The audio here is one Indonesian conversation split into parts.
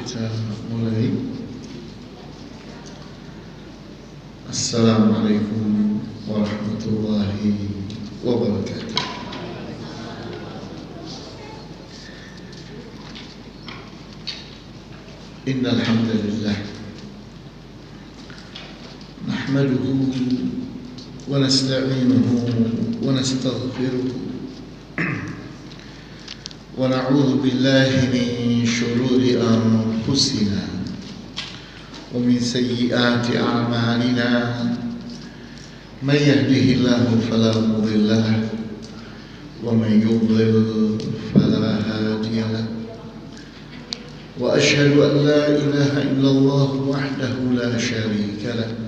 Kita mulai. Assalamualaikum warahmatullahi wabarakatuh. Innal hamdalillah nahmaduhu wa nasta'inuhu wa nastaghfiruh wa na'udzu billahi min shururi anfusina wa min sayyiati a'malina man yahdihillahu fala mudilla lahu wa man yudlil fala hadiya lahu wa asyhadu an la ilaha illallah wahdahu la syarika lahu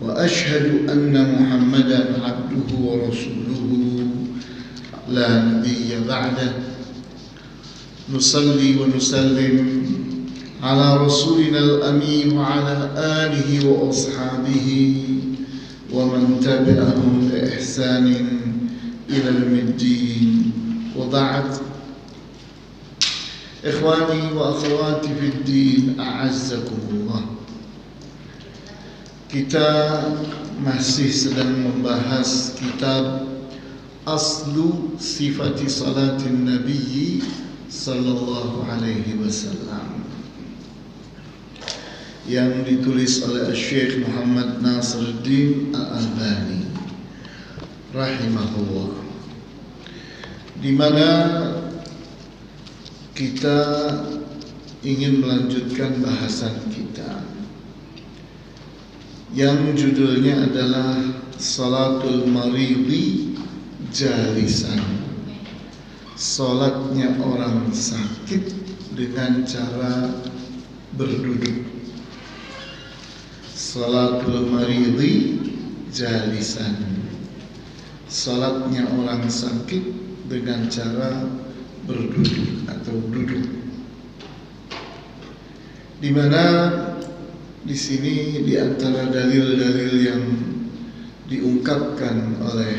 wa asyhadu anna Muhammadan abduhu wa rasuluhu la nabiyya ba'dahu. Nusalli wa nusallim ala rasulina al-amin wa ala alihi wa ashabihi wa man tabi'ahum bi ihsanin ila al-middin wa ba'd. Ikhwani wa akhwati fid din, a'azzakumullah. Kita masih sedang membahas kitab Aslu Sifati Salatin Nabi sallallahu alaihi wasallam yang ditulis oleh Syekh Muhammad Nasiruddin Al-Albani rahimahullah, di mana kita ingin melanjutkan bahasan kita yang judulnya adalah Salatul Maridi Jalisan, salatnya orang sakit dengan cara berduduk. Salatul maridi jalisan, salatnya orang sakit dengan cara berduduk atau duduk. Di mana di sini di antara dalil-dalil yang diungkapkan oleh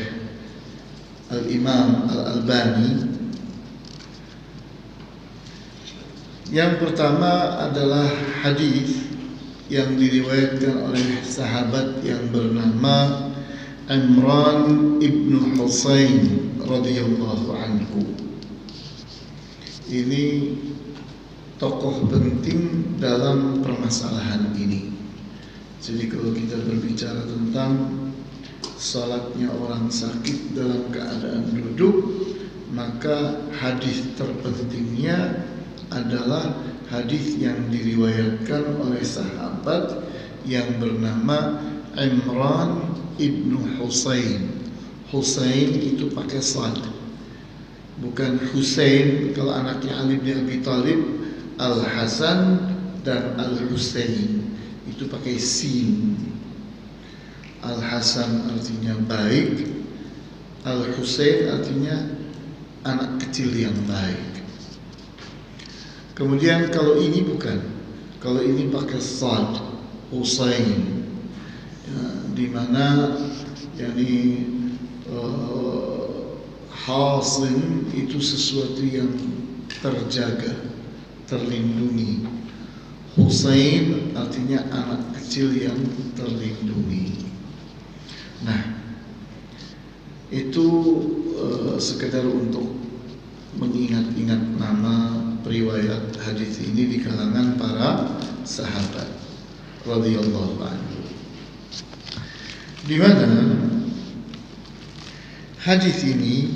Al-Imam Al-Albani, yang pertama adalah hadis yang diriwayatkan oleh sahabat yang bernama Imran ibnu Husain radhiyallahu anhu. Ini tokoh penting dalam permasalahan ini. Jadi kalau kita berbicara tentang salatnya orang sakit dalam keadaan duduk, maka hadis terpentingnya adalah hadis yang diriwayatkan oleh sahabat yang bernama Imran ibnu Husain. Husain itu pakai sad, bukan Husain kalau anaknya Ali bin Abi Thalib, Al-Hasan dan Al-Husain itu pakai sin. Al-Hasan artinya baik, Al-Husain artinya anak kecil yang baik. Kemudian kalau ini bukan, kalau ini pakai sad, Husain, ya, di mana yani hasin itu sesuatu yang terjaga, terlindungi. Husain artinya anak kecil yang terlindungi. Nah, itu sekedar untuk mengingat-ingat nama riwayat hadis ini di kalangan para sahabat radhiyallahu anhu, di mana hadis ini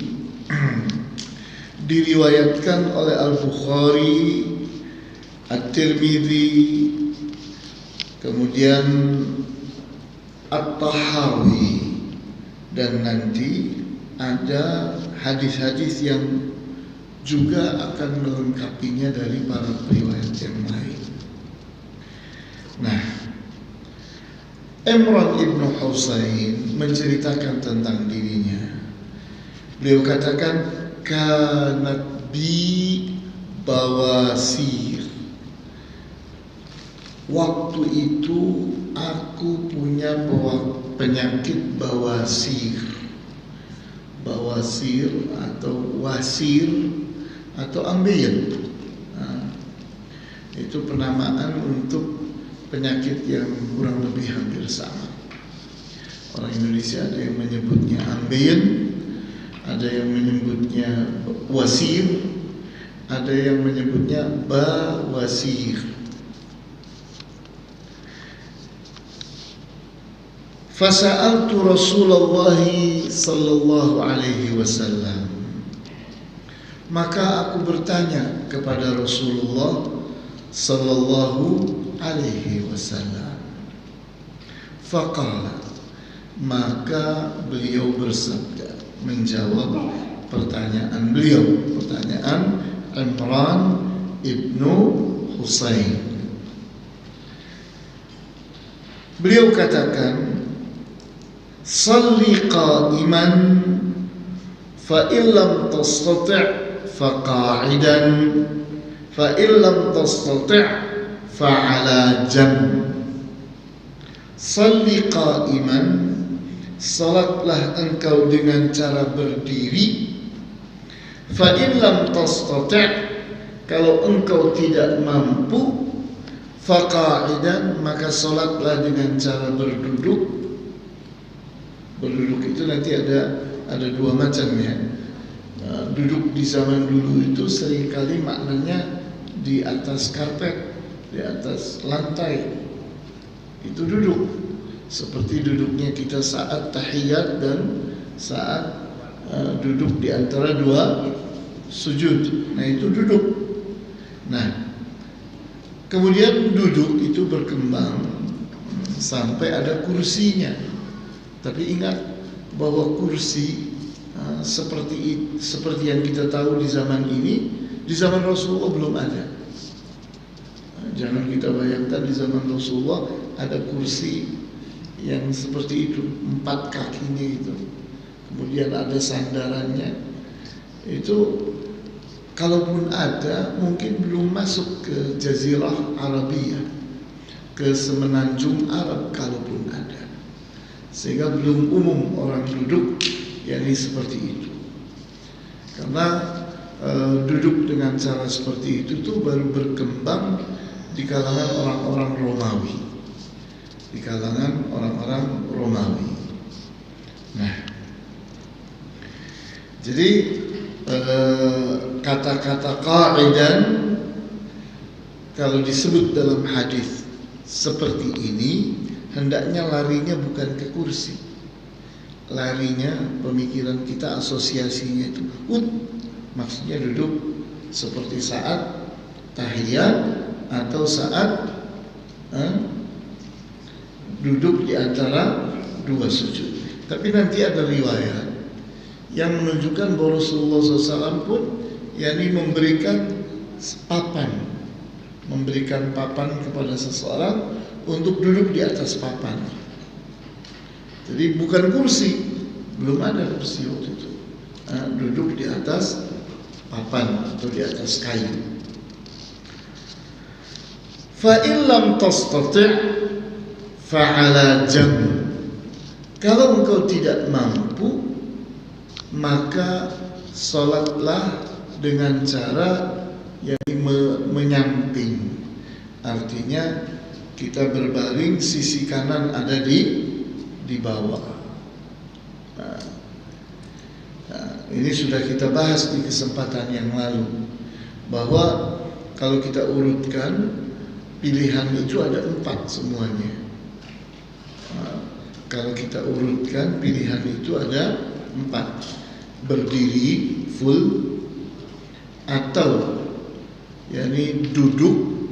diriwayatkan oleh Al-Bukhari, At-Tirmidzi, kemudian At-Tahawi, dan nanti ada hadis-hadis yang juga akan melengkapinya dari para riwayat yang lain. Nah, Imran ibnu Husain menceritakan tentang dirinya. Beliau katakan, kanat bi bawasir. Waktu itu aku punya penyakit bawasir. Bawasir atau wasir atau ambil. Itu penamaan untuk penyakit yang kurang lebih hampir sama. Orang Indonesia ada yang menyebutnya ambeien, ada yang menyebutnya wasir, ada yang menyebutnya bawasir. Fasa'altu Rasulullah sallallahu alaihi wasallam. Maka aku bertanya kepada Rasulullah sallallahu alaihi wasallam. Faqala, maka beliau bersabda, menjawab pertanyaan beliau, pertanyaan Imran ibnu Husain. Beliau katakan, salli qa'iman fa illam tastati' fa qa'idan fa illam tastati' fa 'ala jamb. Salli qa'iman, salatlah engkau dengan cara berdiri. Fa illam tastati', kalau engkau tidak mampu, fa qa'idan, maka salatlah dengan cara berduduk. Berduduk itu nanti ada dua macam ya. Duduk di zaman dulu itu seringkali maknanya di atas karpet, di atas lantai. Itu duduk, seperti duduknya kita saat tahiyat dan saat duduk di antara dua sujud. Nah, itu duduk. Nah, kemudian duduk itu berkembang sampai ada kursinya. Tapi ingat bahwa kursi seperti yang kita tahu di zaman ini, di zaman Rasulullah belum ada. Jangan kita bayangkan di zaman Rasulullah ada kursi yang seperti itu, 4 kakinya itu, kemudian ada sandarannya. Itu kalaupun ada, mungkin belum masuk ke Jazirah Arabia, ke semenanjung Arab kalaupun ada. Sehingga belum umum orang duduk yakni seperti itu. Karena duduk dengan cara seperti itu tuh baru berkembang di kalangan orang-orang Romawi. Di kalangan orang-orang Romawi. Nah, jadi kata-kata qa'idan kalau disebut dalam hadis seperti ini, hendaknya larinya bukan ke kursi. Larinya pemikiran kita, asosiasinya itu maksudnya duduk seperti saat tahiyat atau saat duduk di antara dua sujud. Tapi nanti ada riwayat yang menunjukkan bahwa Rasulullah SAW pun yakni memberikan papan kepada seseorang untuk duduk di atas papan. Jadi bukan kursi, belum ada kursi waktu itu. Duduk di atas papan atau di atas kayu. Fa illam tastati' fa 'ala jamb. Kalau engkau tidak mampu, maka salatlah dengan cara yang menyamping. Artinya kita berbaring, sisi kanan ada di bawah. Nah, ini sudah kita bahas di kesempatan yang lalu, bahwa kalau kita urutkan pilihan itu ada 4 semuanya. Kalau kita urutkan pilihan itu ada 4. Berdiri full, atau yakni duduk.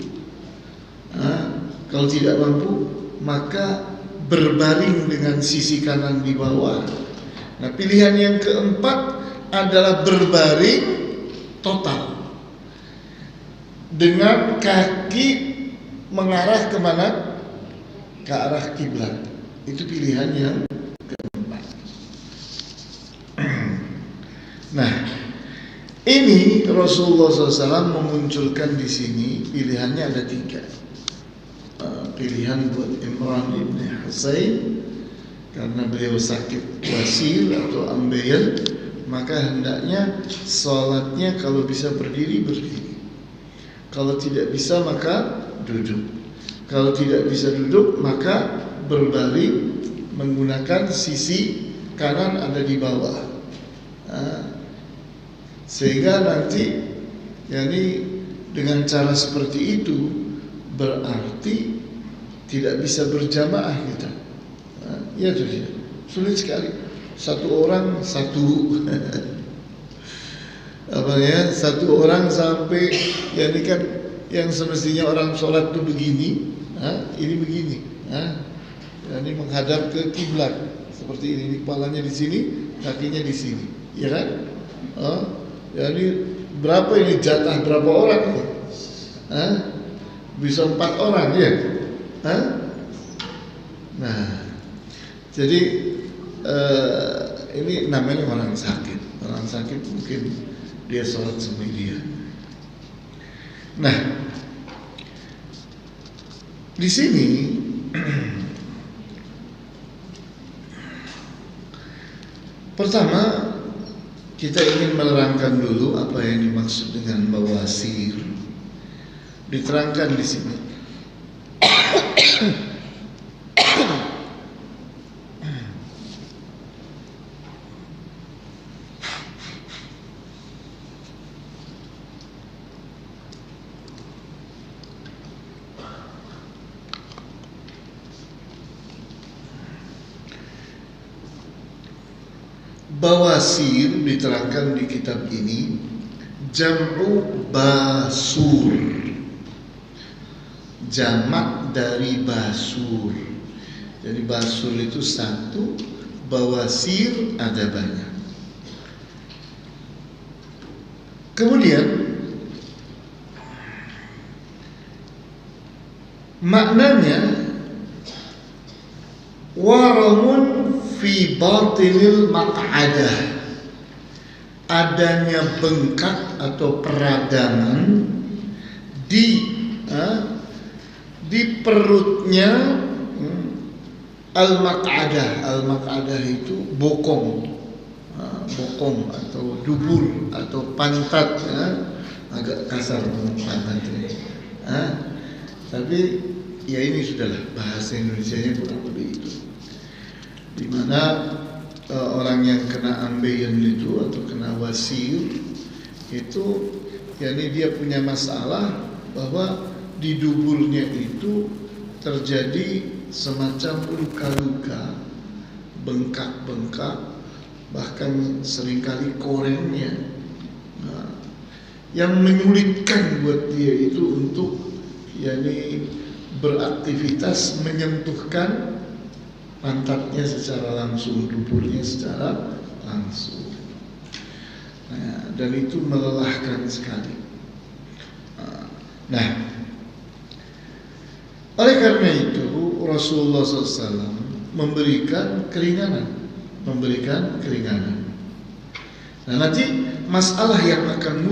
Kalau tidak mampu, maka berbaring dengan sisi kanan di bawah. Nah, pilihan yang keempat adalah berbaring total dengan kaki mengarah kemana? Ke arah kiblat. Itu pilihan yang keempat. Nah, ini Rasulullah SAW memunculkan di sini pilihannya ada 3. Pilihan buat Imran ibn Husain karena beliau sakit wasil atau ambeien, maka hendaknya sholatnya kalau bisa berdiri. Kalau tidak bisa maka duduk. Kalau tidak bisa duduk maka berbaring menggunakan sisi kanan ada di bawah. Sehingga nanti dengan cara seperti itu berarti tidak bisa berjamaah kita. Ya sudah, sulit sekali. Satu orang satu satu orang sampai ini kan yang semestinya orang sholat tuh begini, ini begini, ini menghadap ke kiblat seperti ini, kepalanya di sini, kakinya di sini, ya kan? Ini berapa ini jatah berapa orang ini? Bisa 4 orang ya? Nah, jadi ini namanya orang sakit. Orang sakit mungkin dia sholat sendirian. Nah, di sini pertama kita ingin menerangkan dulu apa yang dimaksud dengan bawasir. Diterangkan di sini. Bawasir diterangkan di kitab ini jam'u basur, jamak dari basur. Jadi basur itu satu, bawasir ada banyak. Kemudian maknanya waramun fi batinil maq'adah, adanya bengkak atau peradangan di perutnya al-maq'adah. Al-maq'adah itu bokong atau dubur atau pantat, agak kasar pantat ini. Tapi ya ini sudahlah, bahasa Indonesianya kurang lebih itu. Di mana orang yang kena ambeien itu atau kena wasir itu, dia punya masalah bahwa di duburnya itu terjadi semacam luka-luka, bengkak-bengkak, bahkan seringkali korengnya, yang menyulitkan buat dia itu untuk beraktivitas menyentuhkan pantatnya secara langsung, duburnya secara langsung. Dan itu melelahkan sekali. Nah, oleh karena itu Rasulullah SAW memberikan keringanan. Nah, nanti masalah yang akan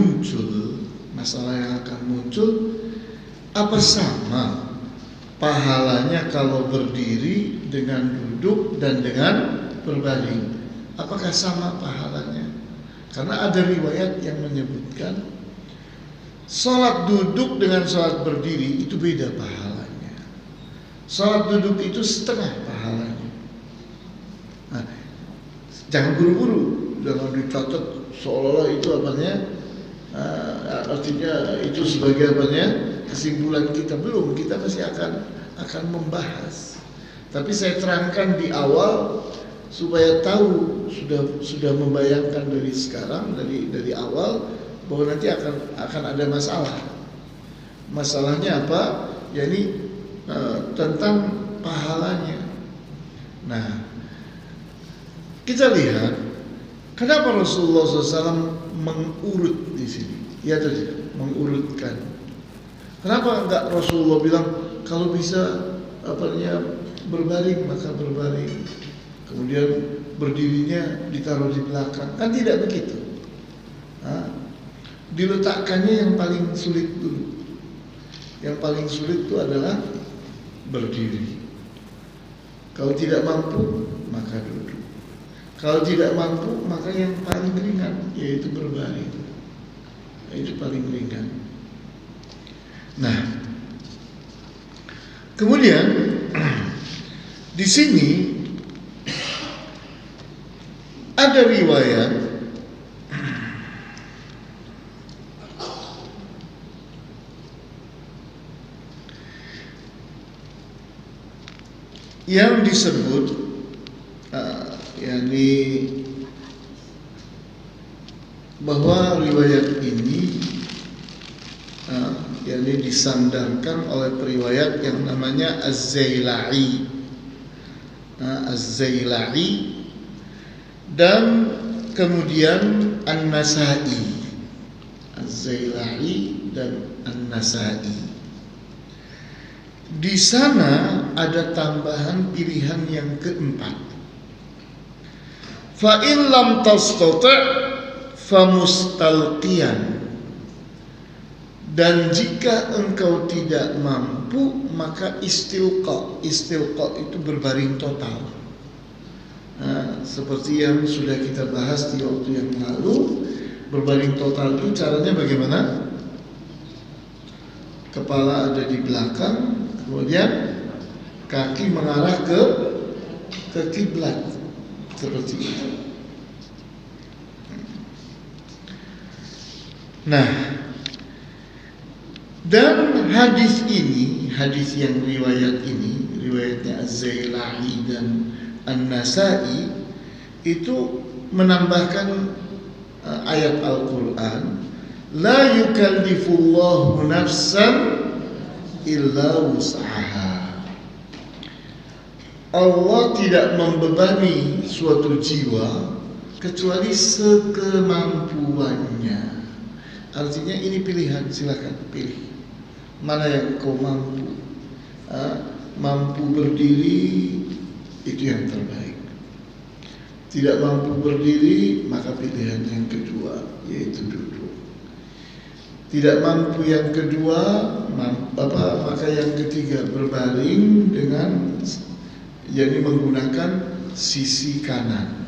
muncul, apa sama pahalanya kalau berdiri dengan duduk dan dengan berbaring? Apakah sama pahalanya? Karena ada riwayat yang menyebutkan sholat duduk dengan sholat berdiri itu beda pahalanya. Sholat duduk itu setengah pahalanya. Nah, jangan buru-buru, jangan dicatat seolah-olah itu artinya itu sebagai kesimpulan kita. Belum, kita masih akan membahas. Tapi saya terangkan di awal supaya tahu, sudah membayangkan dari sekarang, dari awal, bahwa nanti akan ada masalah. Masalahnya apa? Yani tentang pahalanya. Nah, kita lihat kenapa Rasulullah SAW mengurut di sini. Ya tadi mengurutkan. Kenapa enggak Rasulullah bilang kalau bisa berbaring maka berbaring, kemudian berdirinya ditaruh di belakang? Kan tidak begitu. Diletakkannya yang paling sulit dulu. Yang paling sulit itu adalah berdiri. Kalau tidak mampu maka duduk. Kalau tidak mampu maka yang paling ringan yaitu berbaring. Itu paling ringan. Nah, kemudian di sini ada riwayat yang disebut yakni bahwa riwayat ini yakni disandarkan oleh periwayat yang namanya Az-Zailai, dan kemudian An-Nasai, Az-Zailai dan An-Nasai. Di sana ada tambahan pilihan yang keempat. Fa in lam tastati' fa mustalqiyan. Dan jika engkau tidak mampu, maka istilqa. Istilqa itu berbaring total. Nah, seperti yang sudah kita bahas di waktu yang lalu, berbaring total itu caranya bagaimana? Kepala ada di belakang, kemudian kaki mengarah ke kiblat, seperti itu. Nah, dan hadis ini, hadis yang riwayat ini, riwayatnya Az-Zailai dan An-Nasai, itu menambahkan ayat Al-Quran, la yukallifullahu nafsan illa wus'aha. Allah tidak membebani suatu jiwa kecuali sekemampuannya. Artinya ini pilihan, silakan pilih mana yang kau mampu. Mampu berdiri, itu yang terbaik. Tidak mampu berdiri, maka pilihan yang kedua, yaitu duduk. Tidak mampu yang kedua, maka yang ketiga berbaring dengan menggunakan sisi kanan.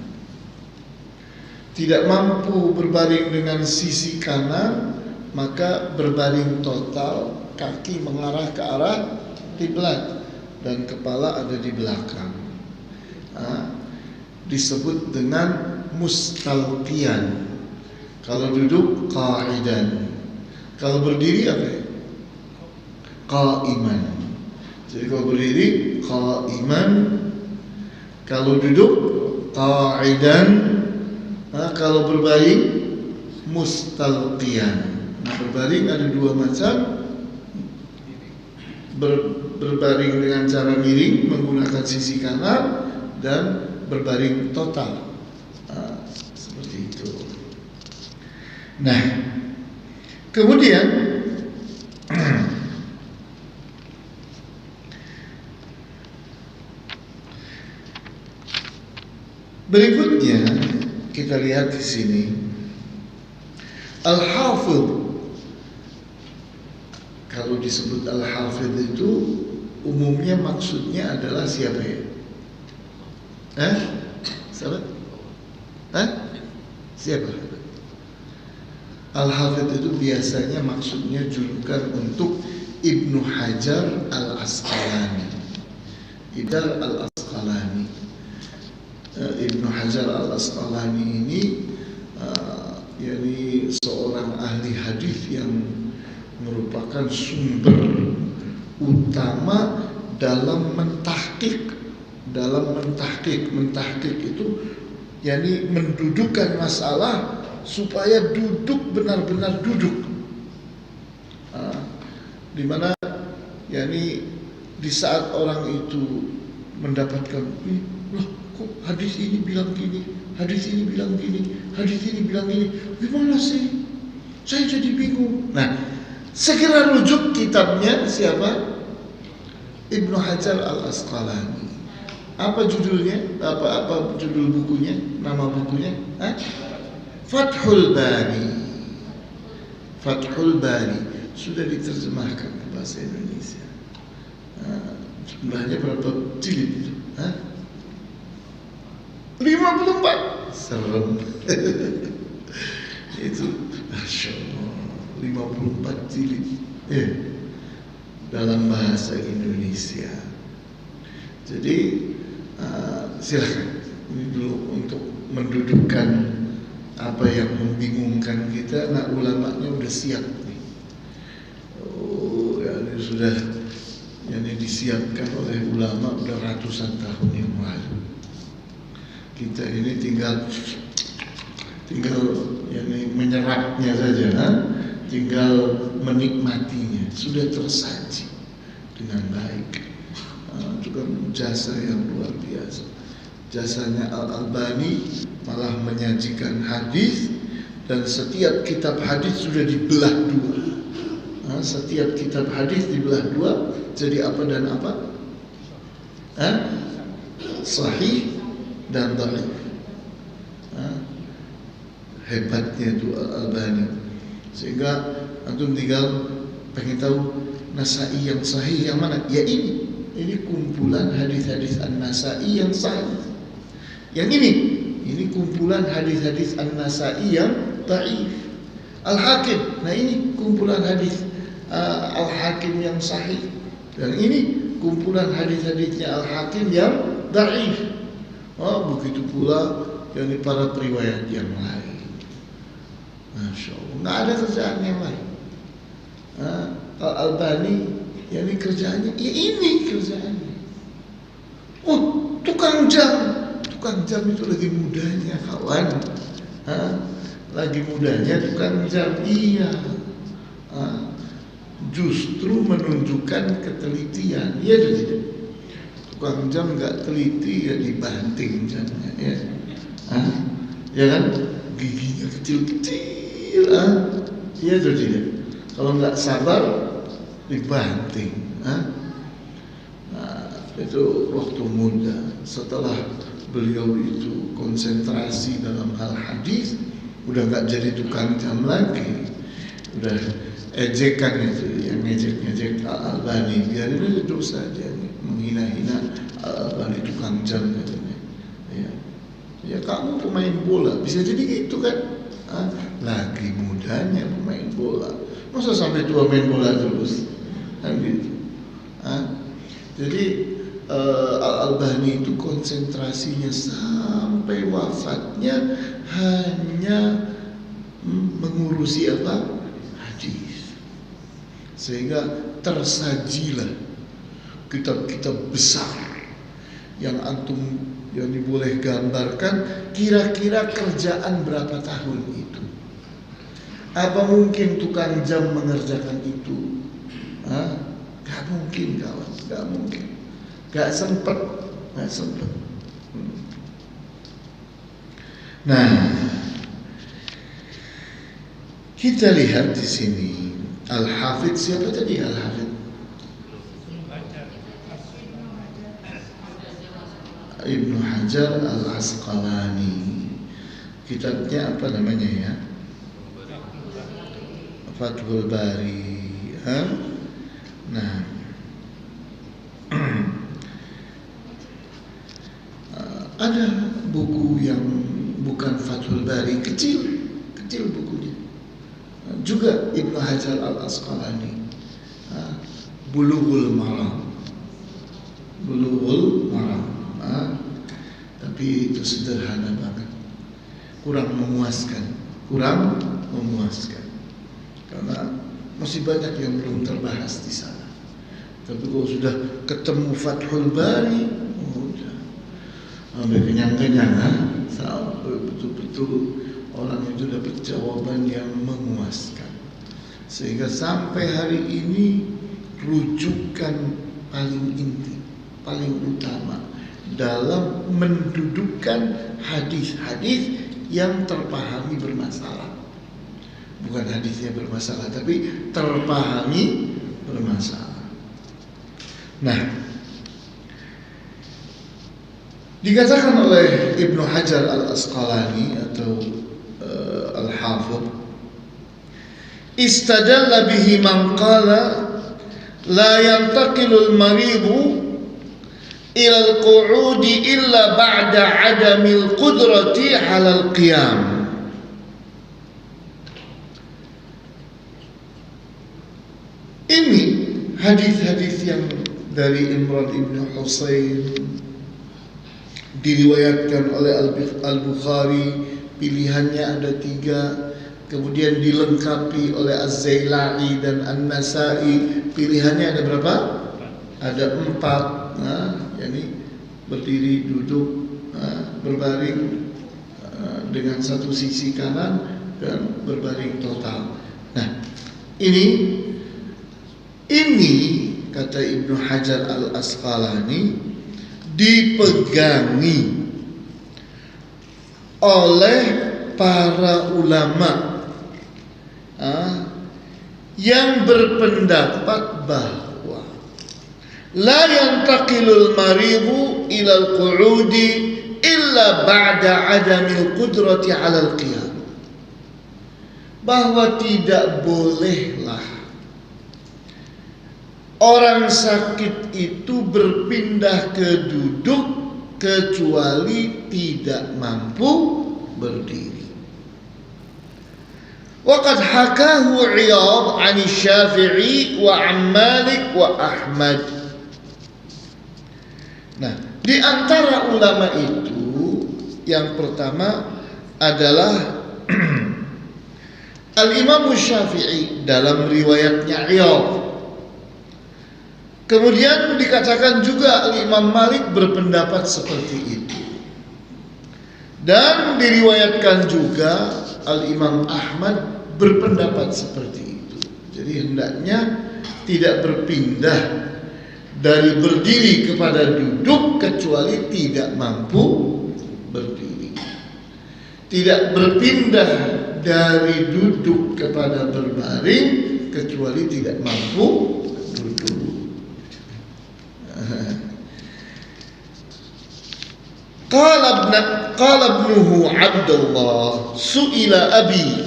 Tidak mampu berbaring dengan sisi kanan, maka berbaring total, kaki mengarah ke arah kiblat dan kepala ada di belakang. Disebut dengan mustalqiyan. Kalau duduk qa'idan. Kalau berdiri apa ya? Qa'iman. Jadi kalau berdiri qa'iman, kalau duduk qa'idan, kalau berbaring mustalqiyan. Nah, berbaring ada dua macam. Berbaring dengan cara miring menggunakan sisi kanan, dan berbaring total, seperti itu. Nah, kemudian berikutnya kita lihat di sini Al-Hafidh. Kalau disebut Al-Hafidh itu umumnya maksudnya adalah siapa ya? Siapa? Siapa? Al-Hafidh itu biasanya maksudnya julukan untuk Ibnu Hajar Al-Asqalani. Ibnu Hajar Al-Asqalani ini yakni seorang ahli hadis yang merupakan sumber utama dalam mentahqiq. Mentahqiq itu yakni mendudukkan masalah supaya duduk benar-benar duduk. Di mana yakni di saat orang itu mendapatkan, loh kok hadis ini bilang gini, hadis ini bilang gini, hadis ini bilang gini, gimana sih? Saya jadi bingung. Nah, segera rujuk kitabnya siapa? Ibnu Hajar Al-Asqalani. Apa judulnya? Apa judul bukunya? Nama bukunya? Fathul Bari. Fathul Bari sudah diterjemahkan ke bahasa Indonesia. Jumlahnya berapa jilid itu? 54. Serem. Itu Masya Allah, 54 jilid. dalam bahasa Indonesia. Jadi silakan ini dulu untuk mendudukkan apa yang membingungkan kita. Nah, ulamanya udah siap nih. Oh, ya ini sudah yang disiapkan oleh ulama udah ratusan tahun yang lalu. Kita ini tinggal yani menyerapnya saja, tinggal menikmatinya, sudah tersaji dengan baik. Itu kan jasa yang luar biasa. Jasanya Al-Albani malah menyajikan hadis, dan setiap kitab hadis sudah dibelah dua. Setiap kitab hadis dibelah dua, jadi apa dan apa? Sahih dan dhaif. Hebatnya itu Al-Albani, sehingga antum tinggal pengen tahu Nasai yang sahih yang mana? Ya ini kumpulan hadis-hadis An-Nasai yang sahih. Yang ini kumpulan hadis-hadis An-Nasai yang dhaif. Al-Hakim, nah ini kumpulan hadis Al-Hakim yang sahih, dan ini kumpulan hadis-hadisnya Al-Hakim yang dhaif. Begitu pula yang para periwayat yang lain. Masya Allah, nggak ada kerjaan yang lain. Al-Albani, ya ini kerjaannya, ya ini kerjaannya. Tukang jam itu lagi mudanya kawan. Lagi mudanya tukang jam, iya. Justru menunjukkan ketelitian, iya atau tidak? Tukang jam nggak teliti ya dibanting jamnya, ya. Ya kan, giginya kecil-kecil. Iya atau tidak? Kalau nggak sabar dibanting. Itu waktu muda. Setelah beliau itu konsentrasi dalam hal hadis, udah nggak jadi tukang jam lagi. Udah ejekan itu, yang ngejek Al-Albani, biarin aja dosa aja nih, menghina-hina Al-Albani tukang jam katanya. Ya kamu pemain bola, bisa jadi gitu kan? Lagi mudanya pemain bola, masa sampai tua main bola terus, kan gitu. Jadi Al-Albani itu konsentrasinya sampai wafatnya hanya mengurusi apa? Hadis. Sehingga tersajilah kitab-kitab besar yang antum yang boleh gambarkan kira-kira kerjaan berapa tahun itu. Apa mungkin tukang jam mengerjakan itu? Gak mungkin kawan, gak mungkin. Gak sempet. Nah, kita lihat di sini Al-Hafidz, siapa tadi Al-Hafidz? Ibnu Hajar Al-Asqalani. Kitabnya apa namanya ya? Fathul Bari. Nah, ada buku yang bukan Fathul Bari, kecil bukunya. Juga Ibnu Hajar Al-Asqalani. Bulughul Maram. Tapi itu sederhana banget, kurang memuaskan karena masih banyak yang belum terbahas di sana. Tapi kalau sudah ketemu Fathul Bari, udah sampai kenyang-kenyang, sampai betul-betul orang itu dapat jawaban yang memuaskan, sehingga sampai hari ini rujukan paling inti, paling utama dalam mendudukkan hadis-hadis yang terpahami bermasalah. Bukan hadisnya bermasalah, tapi terpahami bermasalah. Nah, dikatakan oleh Ibnu Hajar Al-Asqalani atau Al-Hafidh, istadalla bihi man qala la yantaqilul maridu ila al-qu'udi illa ba'da 'adamil qudrati 'ala al-qiyam. Ini hadis-hadis yang dari Imran ibn Husain diriwayatkan oleh Al-Bukhari, pilihannya ada 3, kemudian dilengkapi oleh Az-Zailai dan An-Nasai, pilihannya ada berapa? Ada 4. Yani berdiri, duduk, berbaring dengan satu sisi kanan dan berbaring total. Nah, ini kata Ibnu Hajar Al-Asqalani dipegangi oleh para ulama yang berpendapat bahwa la yantaqilul maridu ilal qu'udi illa ba'da adamil qudrati 'alal qiyam, bahwa tidak bolehlah orang sakit itu berpindah ke duduk kecuali tidak mampu berdiri. Waqad hakahu Iyadh 'an Syafi'i wa 'an Malik wa Ahmad. Nah, di antara ulama itu yang pertama adalah Al-Imam Syafi'i dalam riwayatnya Iyadh. Kemudian dikatakan juga Al-Imam Malik berpendapat seperti itu. Dan diriwayatkan juga Al-Imam Ahmad berpendapat seperti itu. Jadi hendaknya tidak berpindah dari berdiri kepada duduk kecuali tidak mampu berdiri. Tidak berpindah dari duduk kepada berbaring kecuali tidak mampu duduk. Qala ibnuhu Abdullah su'ila abi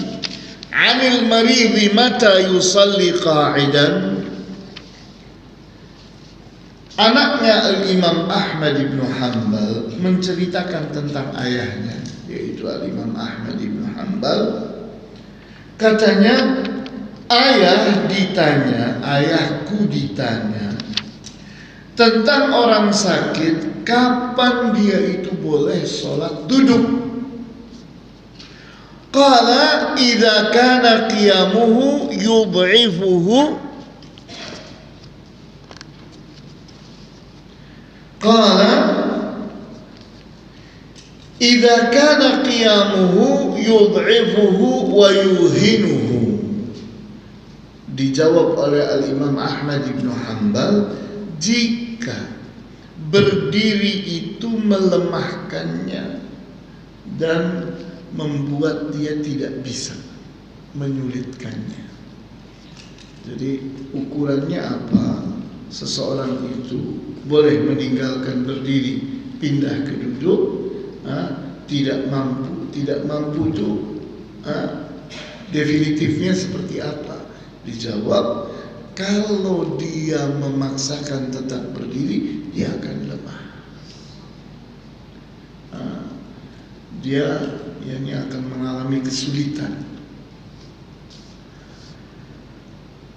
'anil maridi mata yusalli qa'idan. Anaknya Al-Imam Ahmad ibn Hanbal menceritakan tentang ayahnya, yaitu Al-Imam Ahmad ibn Hanbal. Katanya, ayahku ditanya tentang orang sakit, kapan dia itu boleh sholat duduk. Qala idza kana qiyamuhu yud'ifuhu. Qala idza kana qiyamuhu yud'ifuhu wa yuhinuhu. Dijawab oleh Al-Imam Ahmad ibn Hanbal, jika berdiri itu melemahkannya dan membuat dia tidak bisa, menyulitkannya. Jadi ukurannya apa? Seseorang itu boleh meninggalkan berdiri, pindah ke duduk, tidak mampu itu definitifnya seperti apa? Dijawab, kalau dia memaksakan tetap berdiri, dia akan lemah. Dia akan mengalami kesulitan.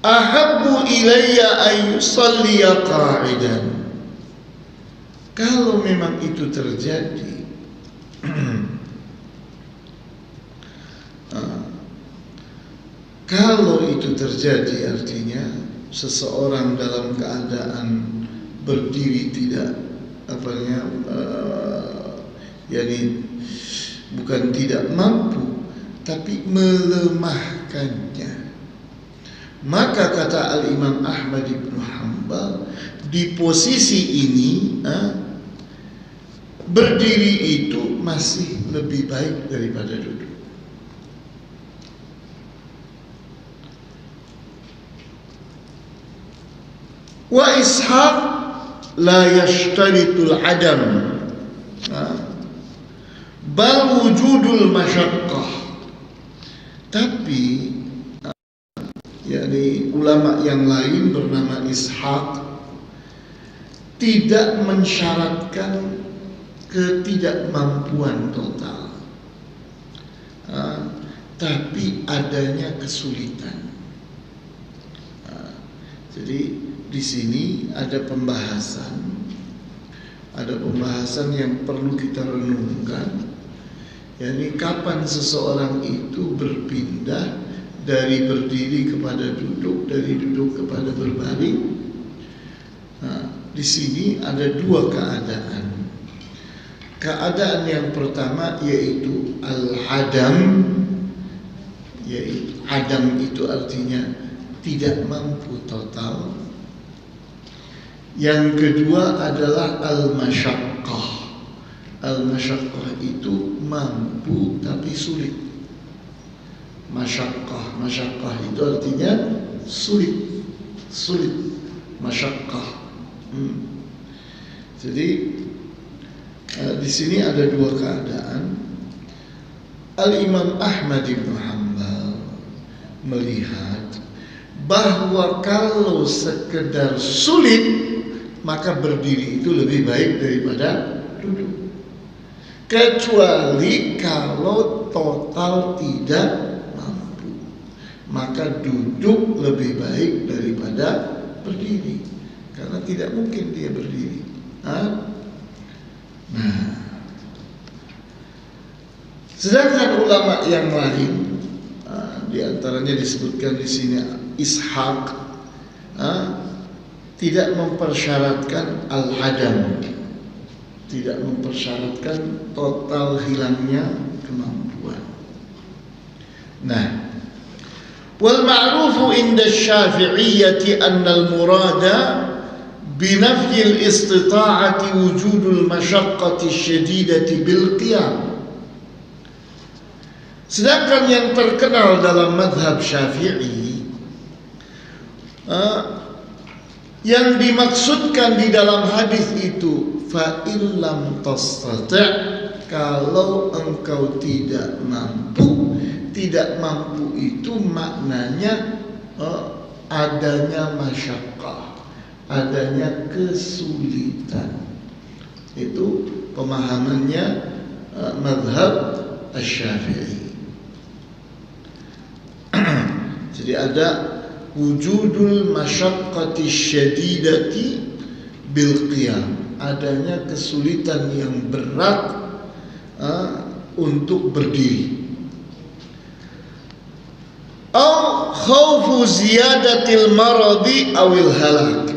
Ahabbu ilayya an yusalliya qa'idan. Kalau memang itu terjadi, kalau itu terjadi artinya seseorang dalam keadaan berdiri tidak bukan tidak mampu tapi melemahkannya, maka kata Al-Imam Ahmad ibn Hanbal, di posisi ini berdiri itu masih lebih baik daripada duduk. Wa Ishaq la yashtaritul adam bal wujudul masyaqqah. Tapi ulama yang lain bernama Ishaq tidak mensyaratkan ketidakmampuan total, tapi adanya kesulitan. Jadi di sini ada pembahasan yang perlu kita renungkan, yakni kapan seseorang itu berpindah dari berdiri kepada duduk, dari duduk kepada berbaring. Nah, di sini ada dua keadaan. Keadaan yang pertama yaitu al-adam, yaitu adam itu artinya tidak mampu total. Yang kedua adalah al-masyaqqah. Al-masyaqqah itu mampu tapi sulit. Masyaqqah itu artinya sulit. Masyaqqah. Jadi di sini ada dua keadaan. Al-Imam Ahmad bin Hanbal melihat bahwa kalau sekedar sulit, maka berdiri itu lebih baik daripada duduk. Kecuali kalau total tidak mampu, maka duduk lebih baik daripada berdiri, karena tidak mungkin dia berdiri. Nah, sedangkan ulama yang lain, di antaranya disebutkan di sini Ishaq, tidak mempersyaratkan al-adam, tidak mempersyaratkan total hilangnya kemampuan. Nah, wal ma'rufu inda Syafi'iyyati anna al-murada binafyi al-istita'ati wujudul masyaqqati syadidati bil qiyam. Sedangkan yang terkenal dalam mazhab Syafi'i, yang dimaksudkan di dalam hadis itu fa illam tastati', kalau engkau tidak mampu. Tidak mampu itu maknanya adanya masyaqqah, adanya kesulitan. Itu pemahamannya mazhab Asy-Syafi'i. Jadi ada wujudul masyaqqati syadidati bil qiyam, adanya kesulitan yang berat untuk berdiri. Au khaufu ziyadatil maradi awil halak,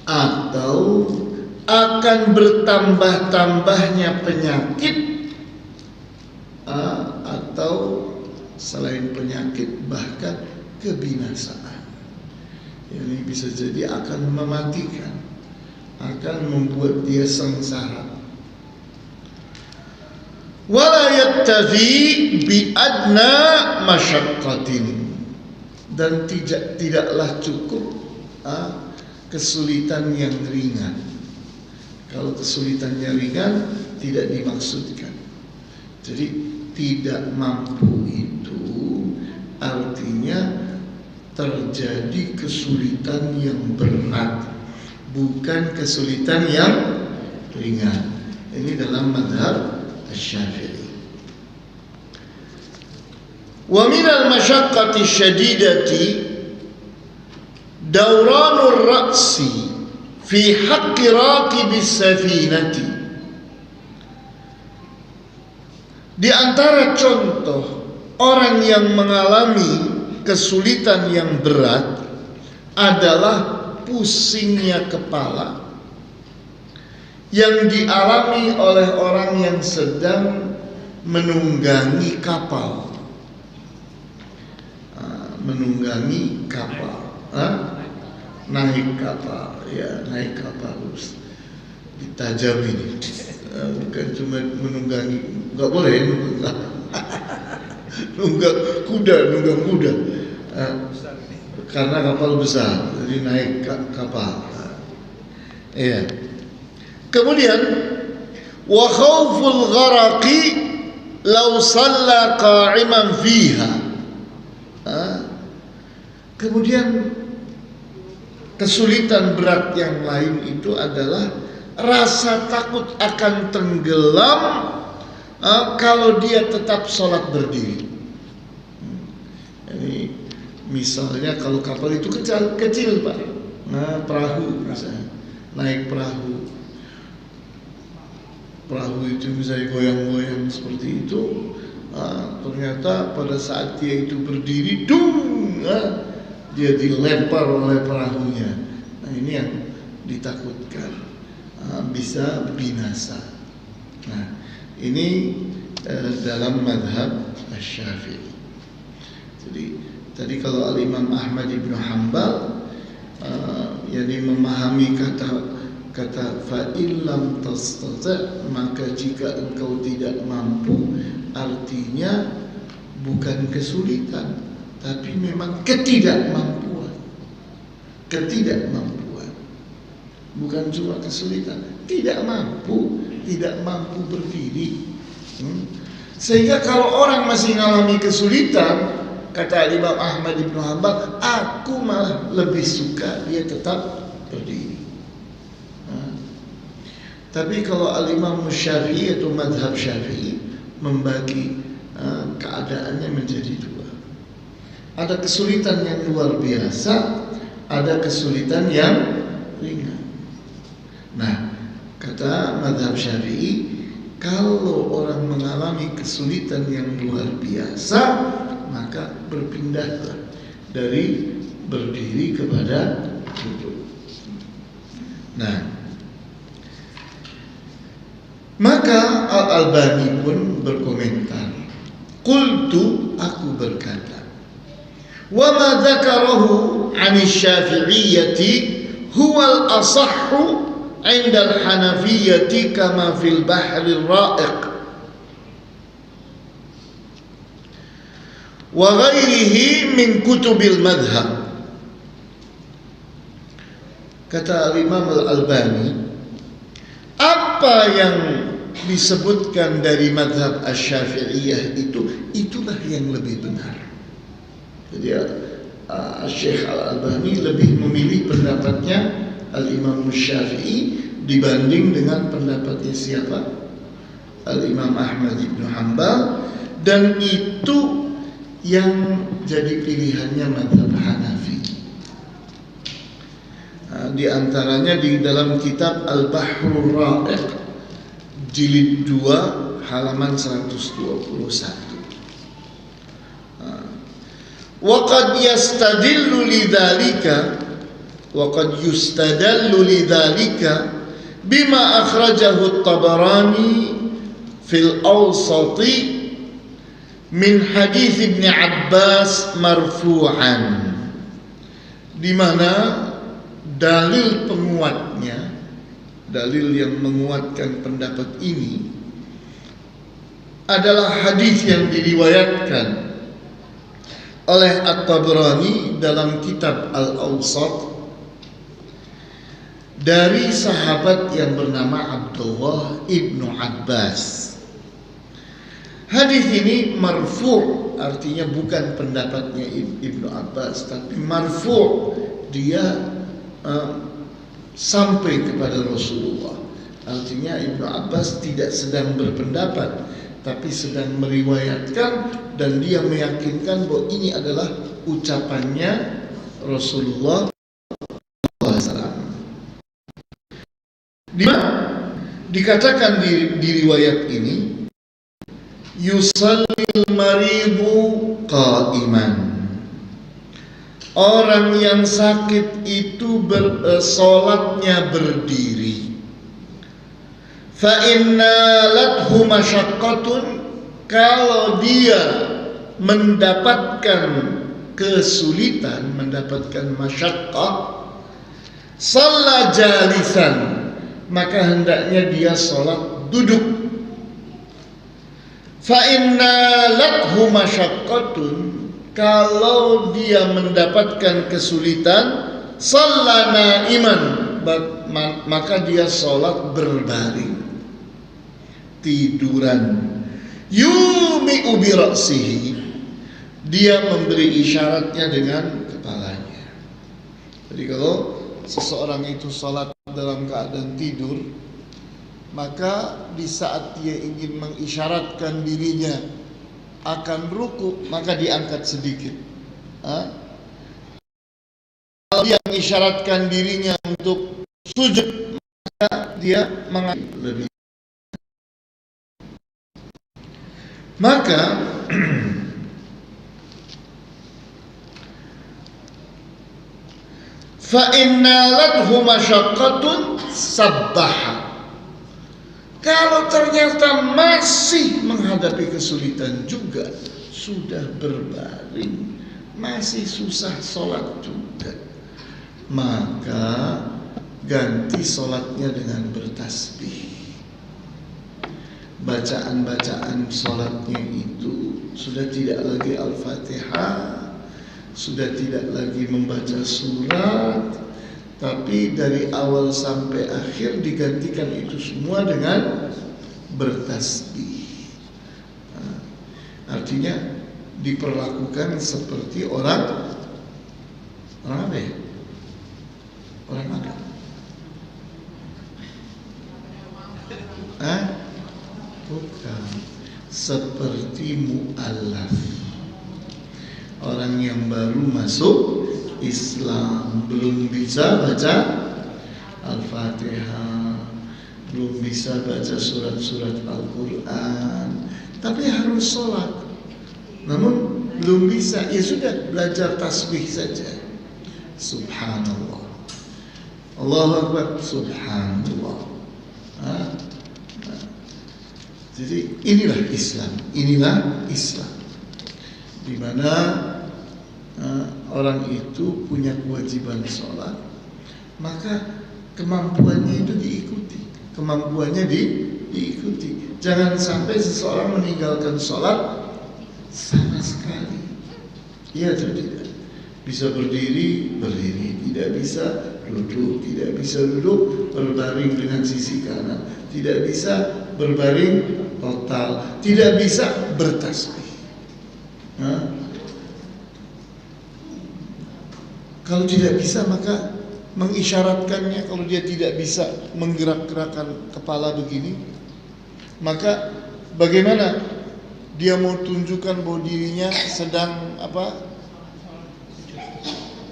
atau akan bertambah-tambahnya penyakit, atau selain penyakit bahkan kebinasaan. Ini bisa jadi akan mematikan, akan membuat dia sengsara. Wala yaktafi bi adna masyaqqatin, dan tidaklah cukup kesulitan yang ringan. Kalau kesulitannya ringan tidak dimaksudkan. Jadi tidak mampu itu artinya terjadi kesulitan yang berat, bukan kesulitan yang ringan. Ini dalam mazhab Asy-Syafi'i. Wa minal masyaqqati syadidati dawranur ra'si fi haqqi raqibis safinati. Di antara contoh orang yang mengalami kesulitan yang berat adalah pusingnya kepala yang dialami oleh orang yang sedang menunggangi kapal. Menunggangi kapal, naik kapal, ya naik kapal harus ditajam ini, bukan cuma menunggangi, nggak boleh nunggang kuda, karena kapal besar, jadi naik kapal. Iya. Kemudian wa khauful gharaqi law shalla qa'iman fiha. Kemudian kesulitan berat yang lain itu adalah rasa takut akan tenggelam kalau dia tetap sholat berdiri. Ini misalnya kalau kapal itu kecil Pak, perahu misalnya, naik perahu itu misalnya goyang-goyang seperti itu, ternyata pada saat dia itu berdiri, dia dilempar oleh perahunya. Nah ini yang ditakutkan, bisa binasa. Nah ini dalam madhab Syafi'i. Jadi tadi kalau Al-Imam Ahmad ibn Hanbal yakni memahami kata fa'in lam tastati', maka jika engkau tidak mampu, artinya bukan kesulitan tapi memang ketidakmampuan. Bukan cuma kesulitan, tidak mampu berdiri. Sehingga kalau orang masih mengalami kesulitan, kata Imam Ahmad ibn Hanbal, aku malah lebih suka dia tetap berdiri. Tapi kalau Al-Imam Syafi'i atau madhab Syafi'i membagi keadaannya menjadi dua. Ada kesulitan yang luar biasa, ada kesulitan yang ringan. Nah, kata madhab Syafi'i, kalau orang mengalami kesulitan yang luar biasa, maka berpindahlah dari berdiri kepada duduk. Nah, maka Al-Albani pun berkomentar, qultu, aku berkata, wa ma dzakarahu 'ani Syafi'iyyati huwa al-asahhu 'inda al-Hanafiyyati kama fil bahri ar-ra'iq wa ghairihi min kutubil madhab. Kata Imam Al-Albani, apa yang disebutkan dari madhab Asy-Syafi'iyah itulah yang lebih benar. Jadi Syekh Al-Albani lebih memilih pendapatnya Al-Imam Syafi'i dibanding dengan pendapatnya siapa? Al-Imam Ahmad ibn Hanbal, dan itu yang jadi pilihannya madhab Hanafi. Di antaranya di dalam kitab Al-Bahrul Ra'iq jilid 2 halaman 121. Waqad yastadillu lidzalika waqad yustadallu lidzalika bima akhrajahu at-Tabarani fil Awsati min hadits Ibnu Abbas marfu'an, di mana dalil penguatnya, dalil yang menguatkan pendapat ini adalah hadis yang diriwayatkan oleh At-Tabarani dalam kitab Al-Awsat dari sahabat yang bernama Abdullah ibnu Abbas. Hadis ini marfu', artinya bukan pendapatnya Ibnu Abbas, tapi marfu', dia sampai kepada Rasulullah. Artinya Ibnu Abbas tidak sedang berpendapat, tapi sedang meriwayatkan, dan dia meyakinkan bahwa ini adalah ucapannya Rasulullah SAW. Di mana dikatakan di riwayat ini, yusallil maridu qa'iman, orang yang sakit itu sholatnya berdiri. Fa inna lathu masyaqqatun, kalau dia mendapatkan kesulitan, mendapatkan masyaqqah, shalla jalisan, maka hendaknya dia sholat duduk. Fa inna lathu masyaqqatun, kalau dia mendapatkan kesulitan, shalla naiman, maka dia sholat berbaring, tiduran. Yumi'u bi ra'sihi, dia memberi isyaratnya dengan kepalanya. Jadi kalau seseorang itu sholat dalam keadaan tidur, maka di saat dia ingin mengisyaratkan dirinya akan ruku, maka diangkat sedikit. Kalau yang mengisyaratkan dirinya untuk sujud, maka dia mengambil lebih. Maka fa innalathu masyaqqatun sabbaha. Kalau ternyata masih menghadapi kesulitan juga, sudah berbaring, masih susah sholat juga, maka ganti sholatnya dengan bertasbih. Bacaan-bacaan sholatnya itu sudah tidak lagi Al-Fatihah, sudah tidak lagi membaca surat, tapi dari awal sampai akhir digantikan itu semua dengan bertasbih. Artinya diperlakukan seperti orang apa ya? Orang mana? Bukan. Seperti mu'allaf, orang yang baru masuk Islam, belum bisa baca Al-Fatihah, belum bisa baca surat-surat Al-Quran, tapi harus sholat, namun belum bisa. Ya sudah, belajar tasbih saja. Subhanallah, Allahu Akbar, Subhanallah. Jadi inilah Islam, di mana orang itu punya kewajiban sholat, maka kemampuannya itu diikuti. Jangan sampai seseorang meninggalkan sholat sama sekali. Iya atau tidak? Bisa berdiri, tidak bisa duduk, tidak bisa duduk berbaring dengan sisi kanan, tidak bisa berbaring total, tidak bisa bertasbih. Kalau tidak bisa, maka mengisyaratkannya. Kalau dia tidak bisa menggerak-gerakkan kepala begini, maka bagaimana dia mau tunjukkan bahwa dirinya sedang apa?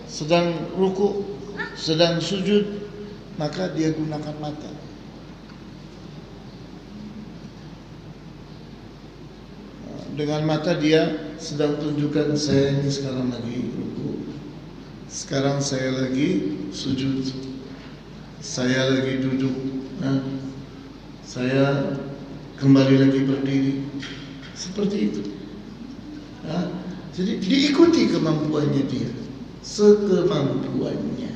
Sedang ruku, sedang sujud, maka dia gunakan mata. Dengan mata dia sedang tunjukkan, saya ini sekarang lagi ruku, sekarang saya lagi sujud, saya lagi duduk, saya kembali lagi berdiri, seperti itu. Jadi diikuti kemampuannya dia, sekemampuannya.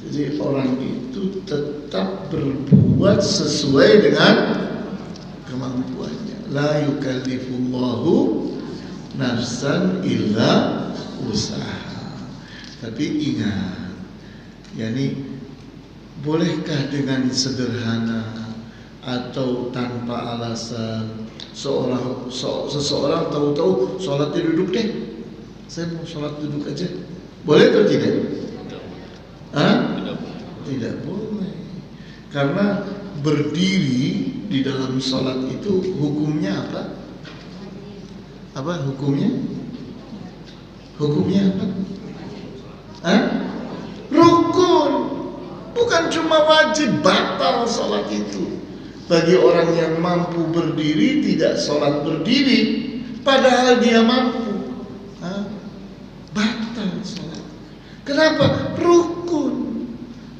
Jadi orang itu tetap berbuat sesuai dengan kemampuannya. La yukallifullahu nafsan illa usaha. Tapi ingat, yakni bolehkah dengan sederhana atau tanpa alasan seseorang tahu-tahu sholatnya duduk deh, saya mau sholat duduk aja, boleh atau tidak? Tidak boleh, karena berdiri di dalam sholat itu hukumnya apa? Hukumnya apa? Rukun. Bukan cuma wajib, batal sholat itu. Bagi orang yang mampu berdiri, tidak sholat berdiri, padahal dia mampu, batal sholat. Kenapa? Rukun.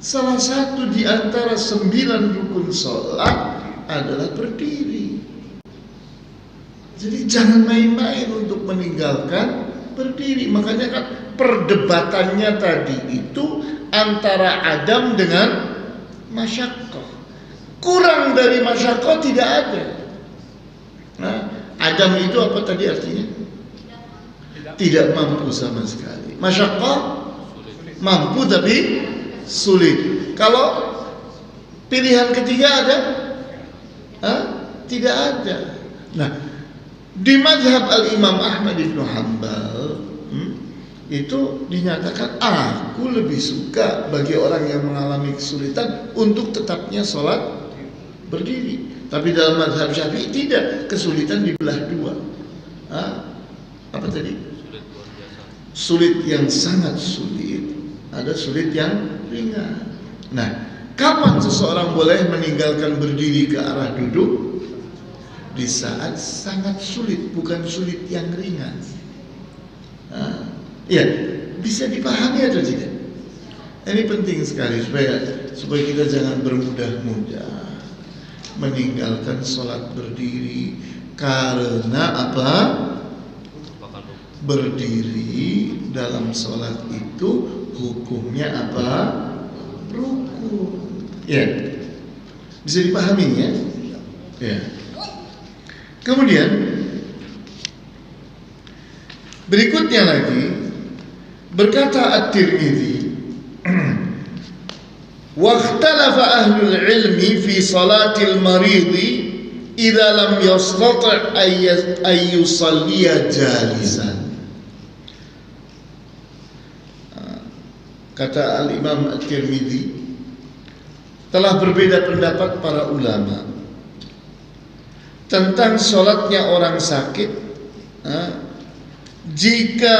Salah satu di antara 9 rukun sholat adalah berdiri. Jadi jangan main-main untuk meninggalkan berdiri. Makanya kan perdebatannya tadi itu antara adam dengan masyaqqah. Kurang dari masyaqqah tidak ada. Adam itu apa tadi artinya? Tidak mampu sama sekali. Masyaqqah mampu tapi sulit. Kalau pilihan ketiga ada? Tidak ada. Nah, di mazhab Al-Imam Ahmad bin Hanbal itu dinyatakan aku lebih suka bagi orang yang mengalami kesulitan untuk tetapnya sholat berdiri. Tapi dalam mazhab Syafi'i tidak, kesulitan dibelah dua. Apa tadi? sulit yang sangat sulit, ada sulit yang ringan. Nah, kapan seseorang boleh meninggalkan berdiri ke arah duduk? Di saat sangat sulit, bukan sulit yang ringan. Ya, bisa dipahami atau tidak? Ini penting sekali supaya kita jangan bermudah-mudah meninggalkan sholat berdiri. Karena apa? Berdiri dalam sholat itu hukumnya apa? Rukun. Ya, bisa dipahami ya? Ya. Kemudian berikutnya lagi berkata At-Tirmidzi, "Wakhtalafa ahlul ilmi fi salatil maridi idza lam yastati' ay yusalliya jalisan." Kata Al-Imam At-Tirmidzi, telah berbeda pendapat para ulama tentang sholatnya orang sakit jika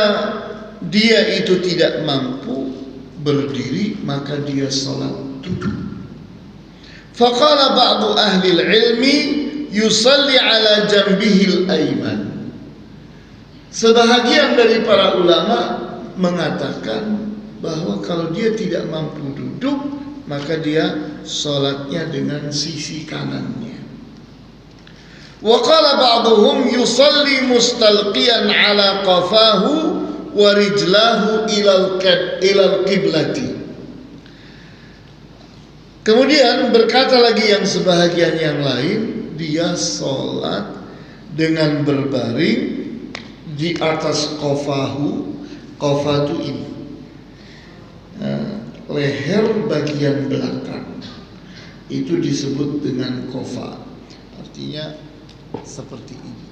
dia itu tidak mampu berdiri, maka dia sholat duduk. Faqala ba'du ahli ilmi yusalli ala jambihil ayman. Sebahagian dari para ulama mengatakan bahwa kalau dia tidak mampu duduk, maka dia sholatnya dengan sisi kanannya. Wa qala ba'dhum yusalli mustalqiyan ala qafahu wa rijlahu ilal qiblati. Kemudian berkata lagi yang sebahagian yang lain, dia sholat dengan berbaring di atas qafahu. Qafa itu ini, leher bagian belakang, itu disebut dengan qafa. Artinya seperti ini,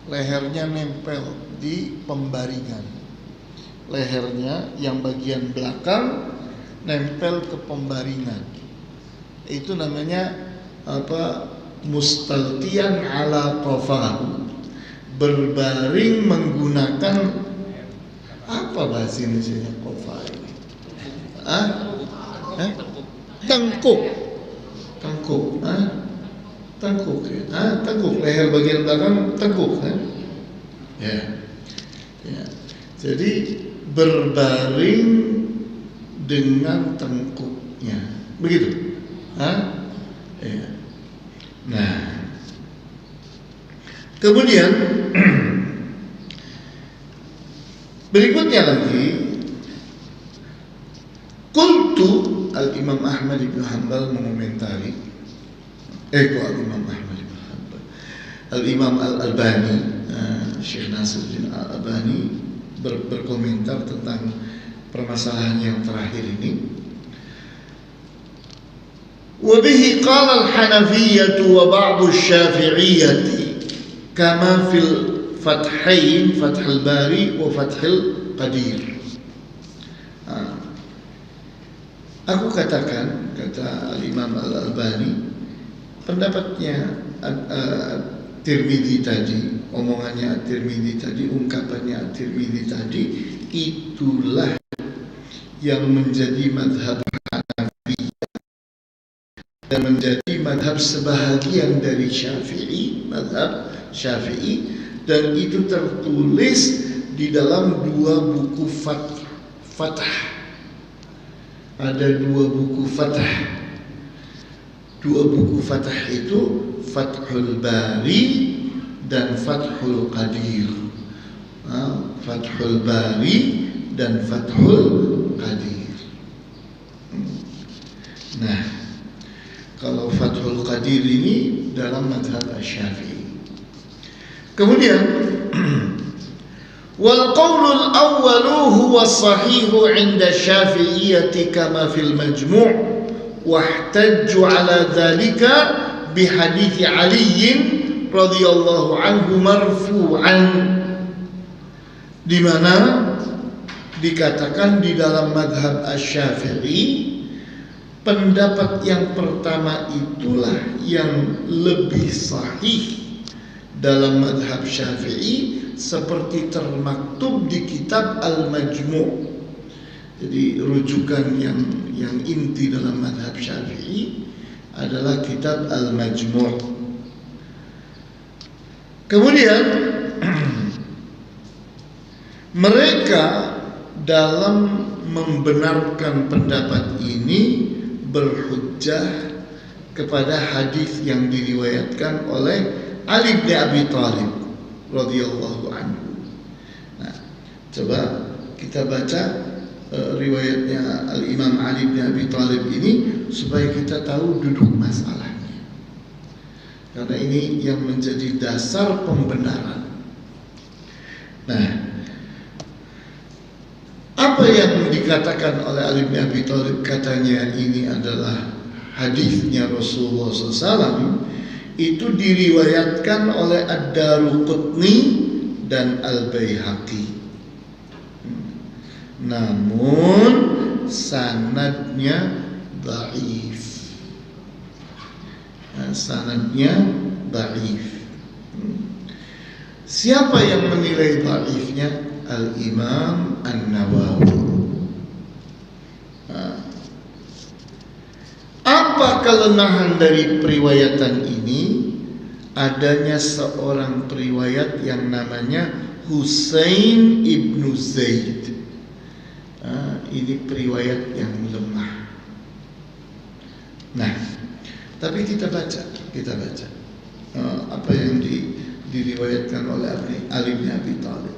lehernya nempel di pembaringan, lehernya yang bagian belakang nempel ke pembaringan. Itu namanya apa? Mustalqiyan ala qafahu, berbaring menggunakan apa bahasa Indonesianya qafa ini? Tengkuk. Tengkuk ya. Tengkuk, leher bagian belakang tengkuk kan? Ya. Jadi berbaring dengan tengkuknya. Begitu. Ya. Nah. Kemudian berikutnya lagi, qultu, Al-Imam Ahmad bin Hanbal mengomentari, Al-Imam Ahmad bin Hanbal, Al-Imam Al-Albani, Syekh Nasiruddin Al-Albani berkomentar tentang permasalahan yang terakhir ini. Wa bihi qala al-Hanafiyyah wa ba'd asy-Syafi'iyyah kama fil Fathain, Fathul Bari wa Fathul Qadir. Aku katakan, kata Al-Imam Al-Albani, pendapatnya Tirmidzi tadi, omongannya Tirmidzi tadi, ungkapannya Tirmidzi tadi, itulah yang menjadi madhab Hanafiyah dan menjadi madhab sebahagian dari Syafi'i, madhab Syafi'i. Dan itu tertulis di dalam dua buku Fathah. Ada dua buku Fathah. Dua buku Fathah itu Fathul Bari dan Fathul Qadir. Fathul Bari dan Fathul Qadir. Nah, kalau Fathul Qadir ini dalam mazhab Asy-Syafi'i. Kemudian wal qaulul awwalu huwa sahihu 'inda Syafi'iyyati kama fil Majmu' wa ihtajju 'ala dzalika bi hadits Ali radhiyallahu anhu marfu'an, di mana dikatakan di dalam mazhab Asy-Syafi'i pendapat yang pertama itulah yang lebih sahih dalam madhab Syafi'i seperti termaktub di kitab Al-Majmu'. Jadi rujukan yang inti dalam madhab Syafi'i adalah kitab Al-Majmu'. Kemudian mereka dalam membenarkan pendapat ini berhujjah kepada hadis yang diriwayatkan oleh Ali bin Abi Thalib radhiyallahu anhu. Nah, coba kita baca riwayatnya Al-Imam Ali bin Abi Thalib ini supaya kita tahu duduk masalahnya. Karena ini yang menjadi dasar pembenaran. Nah, apa yang dikatakan oleh Ali bin Abi Thalib, katanya ini adalah hadisnya Rasulullah SAW, itu diriwayatkan oleh Ad-Daruqutni dan Al-Baihaqi. Namun sanadnya dhaif. Sanadnya dhaif. Siapa yang menilai dhaifnya? Al-Imam An-Nawawi. Apa kelenahan dari periwayatan ini? Adanya seorang periwayat yang namanya Husain ibnu Zaid. Ini periwayat yang lemah. Nah, tapi kita baca apa yang diriwayatkan oleh Ali bin Abi Thalib.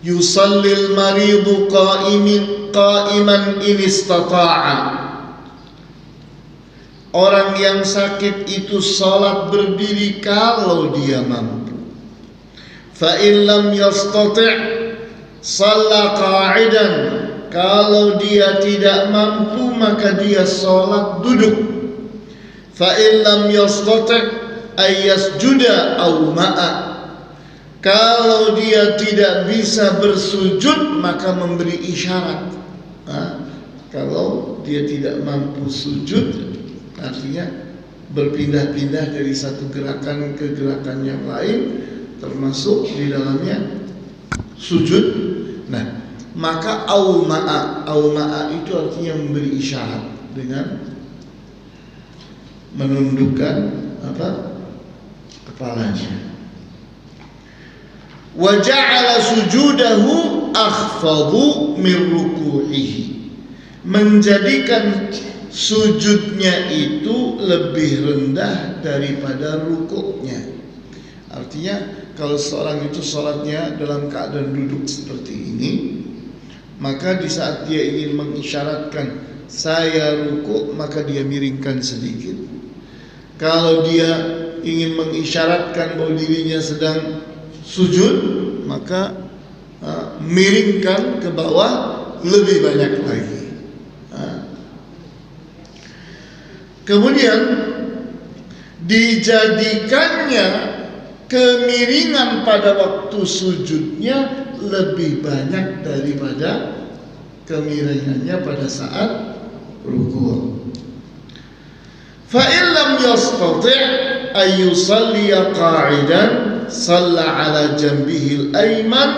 Yusallil maridu qa'iman in istata'a. Orang yang sakit itu salat berdiri kalau dia mampu. Fa in lam yastati' shalla qa'idan. Kalau dia tidak mampu maka dia salat duduk. Fa in lam yastati' ay yasjuda aw ma'a. Kalau dia tidak bisa bersujud maka memberi isyarat. Kalau dia tidak mampu sujud, artinya berpindah-pindah dari satu gerakan ke gerakan yang lain, termasuk di dalamnya sujud. Nah, maka auma'a itu artinya memberi isyarat dengan menundukkan kepalanya. Wa ja'ala sujudahu akhfadhu min ruku'ihi. Menjadikan sujudnya itu lebih rendah daripada rukuknya. Artinya kalau seorang itu sholatnya dalam keadaan duduk seperti ini, maka di saat dia ingin mengisyaratkan saya rukuk, maka dia miringkan sedikit. Kalau dia ingin mengisyaratkan bahwa dirinya sedang sujud, maka miringkan ke bawah lebih banyak lagi. Kemudian dijadikannya kemiringan pada waktu sujudnya lebih banyak daripada kemiringannya pada saat rukuk. Fa in lam yastati' ay yusalli qa'idan shalla 'ala janbihi al-ayman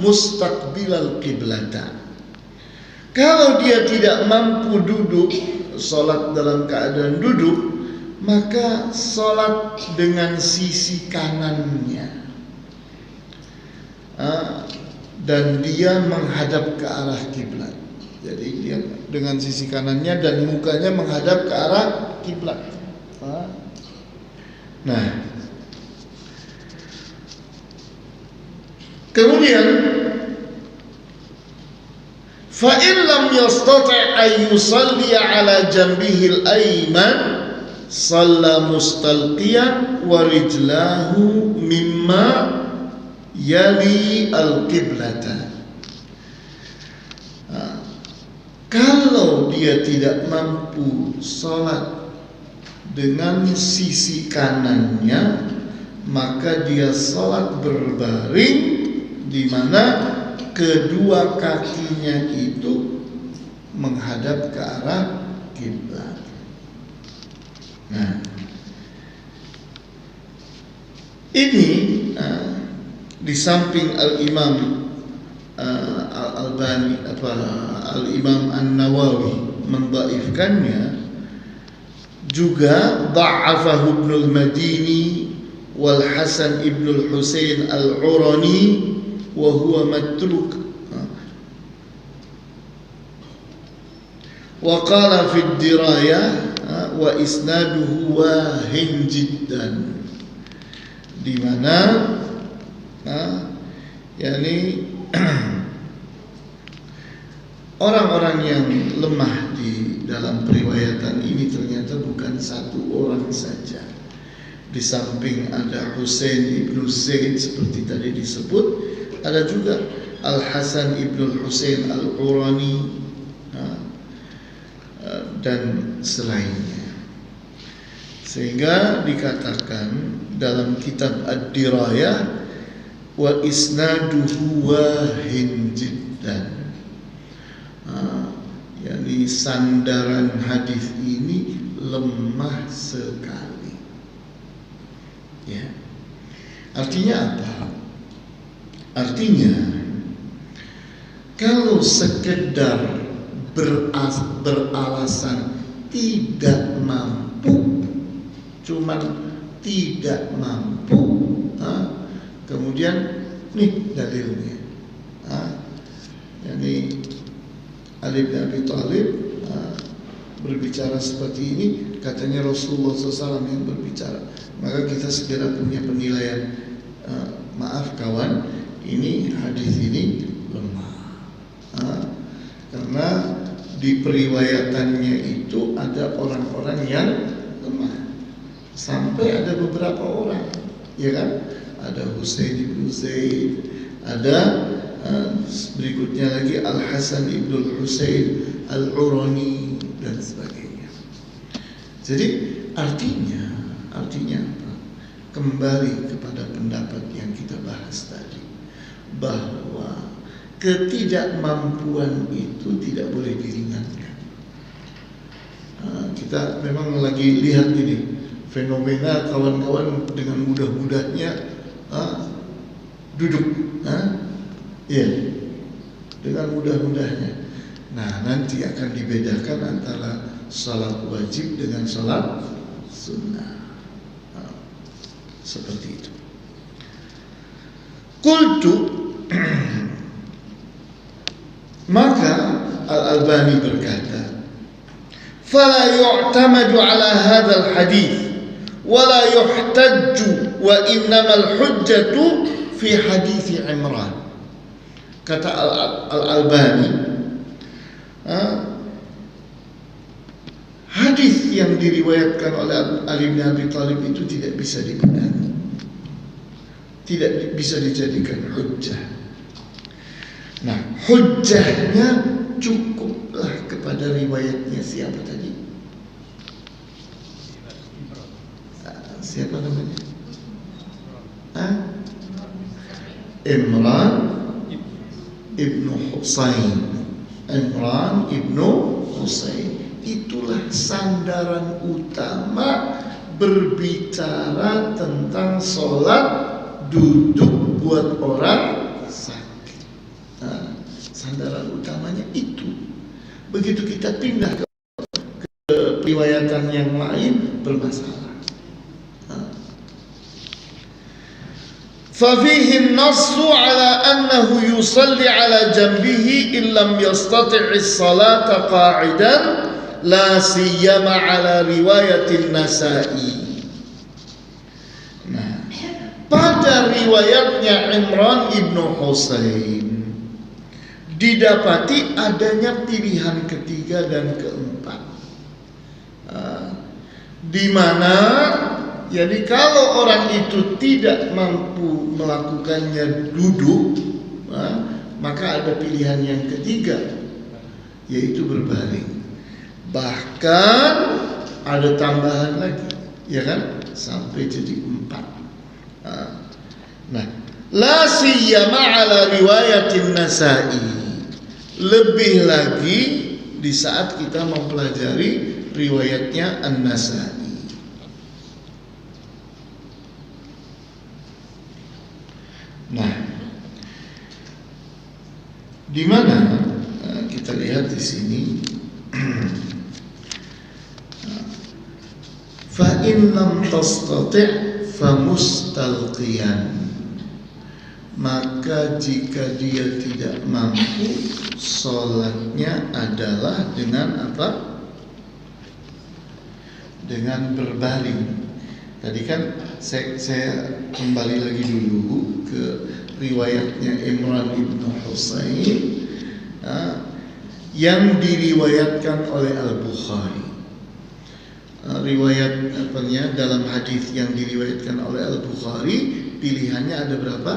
mustaqbilal qiblata. Kalau dia tidak mampu duduk, salat dalam keadaan duduk, maka salat dengan sisi kanannya, dan dia menghadap ke arah kiblat. Jadi dia dengan sisi kanannya dan mukanya menghadap ke arah kiblat. Nah, kemudian fa in lam yastati' ay yusalli 'ala janbihi al-ayman shalla mustalqiyan wa rijlahu mimma yali al-qiblata. Kalau dia tidak mampu salat dengan sisi kanannya, maka dia salat berbaring di mana kedua kakinya itu menghadap ke arah kiblat. Nah, Ini di samping Al-Imam Al-Albani Al-Imam An-Nawawi mendhaifkannya, juga dha'afahu Ibnu al-Madini wal Hasan Ibnu al-Husain al-Urani wa huwa matruk. Wa qala fi ad-dirayah wa isnaduhu wahin jiddan, di mana yakni orang-orang yang lemah di dalam periwayatan ini ternyata bukan satu orang saja. Di samping ada Husain ibnu Zaid seperti tadi disebut, ada juga Al-Hasan ibnu Husain Al-Urani dan selainnya. Sehingga dikatakan dalam kitab Ad-Dirayah wa isnaduhu wahin jiddan, yakni sandaran hadis ini lemah sekali. Ya. Artinya apa? Artinya kalau sekedar beralasan tidak mampu, cuman tidak mampu, kemudian nih dalilnya, yani Ali bin Abi Thalib berbicara seperti ini, katanya Rasulullah SAW yang berbicara, maka kita segera punya penilaian, maaf kawan, ini hadis ini lemah, karena di periwayatannya itu ada orang-orang yang lemah, sampai ada beberapa orang, ya kan? Ada Husain ibnu Zaid, ada berikutnya lagi Al-Hasan ibnu Husain Al-Urani dan sebagainya. Jadi artinya apa? Kembali kepada pendapat yang kita bahas tadi, bahwa ketidakmampuan itu tidak boleh diringankan. Kita memang lagi lihat ini fenomena kawan-kawan dengan mudah-mudahnya duduk, ya, dengan mudah-mudahnya. Nah, nanti akan dibedakan antara salat wajib dengan salat sunnah, seperti itu. Qultu maka Al-Albani berkata, fala yu'tamadu ala hadzal hadits wala yuhtajju wa innamal hujjatu fi hadits Imran. Kata Al-Albani, hadis yang diriwayatkan oleh Ali bin Abi Thalib itu tidak bisa dipegangi, tidak bisa dijadikan hujjah. Nah, hujjahnya cukuplah kepada riwayatnya siapa tadi? Siapa namanya? Imran ibnu Husain. Imran ibnu Husain. Itulah sandaran utama berbicara tentang sholat duduk buat orang sakit. Sandaran utamanya itu. Begitu kita pindah ke riwayatan yang lain, bermasalah. ففيه النص على أنه يصلي على جنبه إن لم يستطع الصلاة قاعدا لا سيما على رواية النسائي. Nah, pada riwayatnya Imran ibnu Husain didapati adanya pilihan ketiga dan keempat, di mana jadi kalau orang itu tidak mampu melakukannya duduk, maka ada pilihan yang ketiga, yaitu berbaring. Bahkan ada tambahan lagi, ya kan, sampai jadi 4. Nah, la siyama ala riwayatin Nasa'i, lebih lagi di saat kita mempelajari riwayatnya An-Nasa'i. Nah, di mana kita lihat di sini, fa in lam tastati' fa mustalqiyan, maka jika dia tidak mampu, sholatnya adalah dengan apa? Dengan berbaring. Tadi kan saya kembali lagi dulu ke riwayatnya Imran ibn Husain yang diriwayatkan oleh Al-Bukhari. Riwayat dalam hadis yang diriwayatkan oleh Al-Bukhari, pilihannya ada berapa?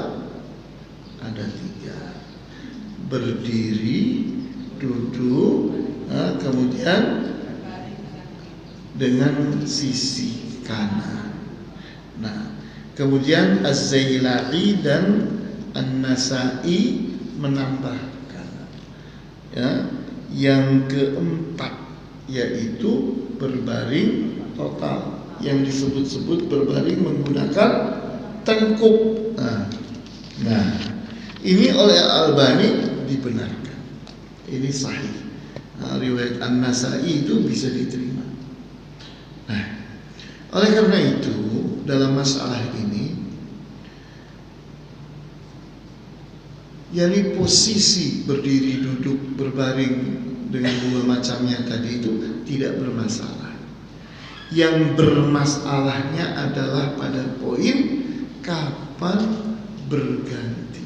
Ada 3. Berdiri, duduk, kemudian dengan sisi kanan. Nah, kemudian Az-Zailai dan An-Nasa'i menambahkan yang keempat, yaitu berbaring total, yang disebut-sebut berbaring menggunakan tengkuk. Nah, ini oleh Al-Albani dibenarkan, ini sahih. Riwayat An-Nasa'i itu bisa diterima. Nah, oleh karena itu dalam masalah ini, yakni posisi berdiri, duduk, berbaring dengan 2 macamnya tadi itu tidak bermasalah. Yang bermasalahnya adalah pada poin kapan berganti,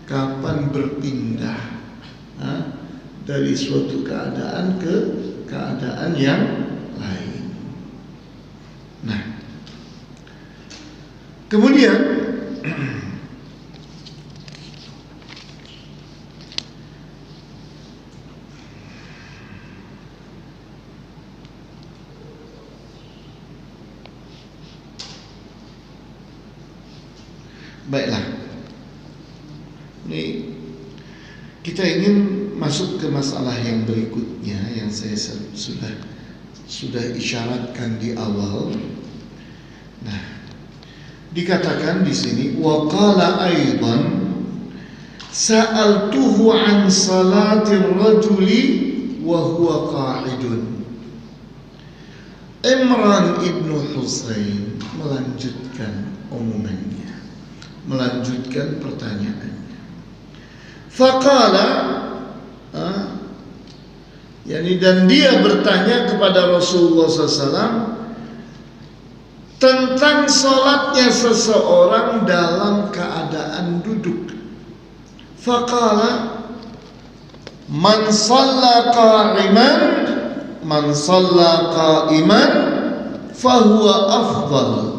kapan berpindah dari suatu keadaan ke keadaan yang lain. Nah, kemudian baiklah, ini kita ingin masuk ke masalah yang berikutnya yang saya sudah isyaratkan di awal. Nah, dikatakan di sini wa qala aidan sa'altuhu an salatir rajuli wa huwa qa'idun. Imran ibnu Husain melanjutkan omongannya, melanjutkan pertanyaannya. Faqala, dan dia bertanya kepada Rasulullah SAW tentang sholatnya seseorang dalam keadaan duduk. Faqala, man shalla qa'iman fahuwa afdal,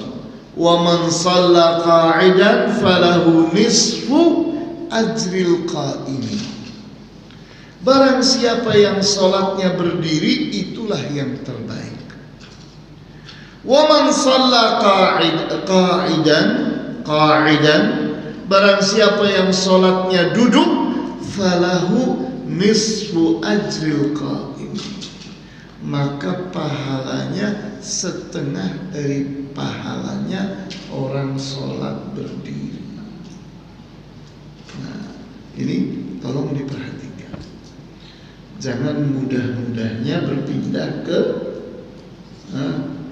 wa man shalla qa'idan falahu nisfu ajril qa'imi. Barang siapa yang sholatnya berdiri, itulah yang terbaik. Wa man shalla qa'idan, barang siapa yang sholatnya duduk, falahu nisfu ajril qa'imi, maka pahalanya setengah dari pahalanya orang sholat berdiri. Nah, ini tolong diperhatikan. Jangan mudah-mudahnya berpindah ke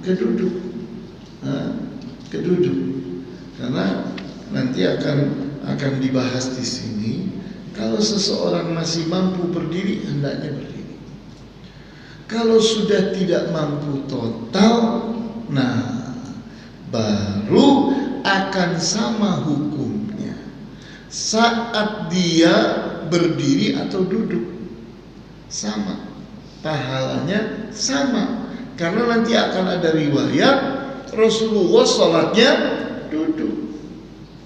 duduk, karena nanti akan dibahas di sini. Kalau seseorang masih mampu berdiri, hendaknya berdiri. Kalau sudah tidak mampu total, nah baru akan sama hukumnya saat dia berdiri atau duduk. Sama, pahalanya sama, karena nanti akan ada riwayat Rasulullah sholatnya duduk.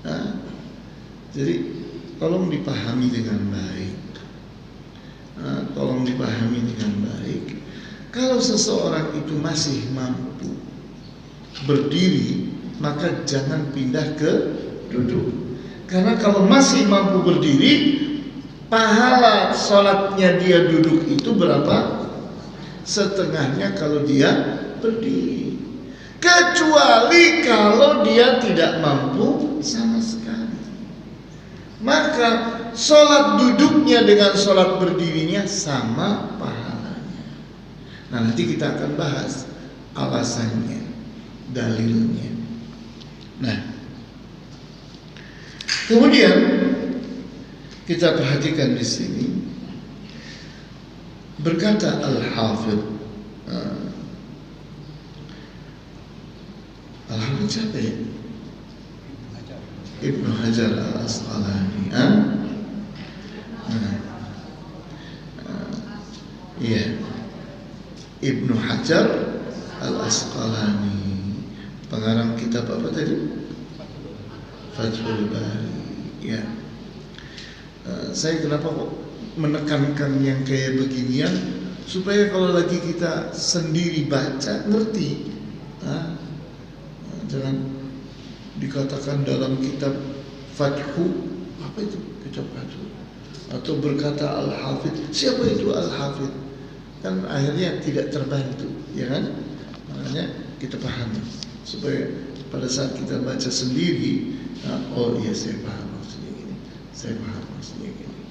Nah, jadi tolong dipahami dengan baik. Tolong dipahami dengan baik. Kalau seseorang itu masih mampu berdiri, maka jangan pindah ke duduk. Karena kalau masih mampu berdiri, pahala sholatnya dia duduk itu berapa? Setengahnya kalau dia berdiri. Kecuali kalau dia tidak mampu sama sekali. maka sholat duduknya dengan sholat berdirinya sama pahalanya. Nah, nanti kita akan bahas alasannya, dalilnya. Nah, kemudian kita perhatikan di sini berkata Al-Hafidh, Al-Hafidh siapa ya? Ibnu Hajar Al-Asqalani. Iya, Ibnu Hajar Al-Asqalani, pengarang kitab apa tadi? Fathul Bari. Ya. Saya kenapa kok menekankan yang kayak beginian, supaya kalau lagi kita sendiri baca ngerti. Jangan dikatakan dalam kitab Fathu, apa itu kitab Fathu, atau berkata Al-Hafidh. Siapa itu Al-Hafidh? Kan akhirnya tidak terbantu, ya kan? Makanya kita pahami supaya pada saat kita baca sendiri, oh iya, saya paham maksudnya gini, saya paham maksudnya gini.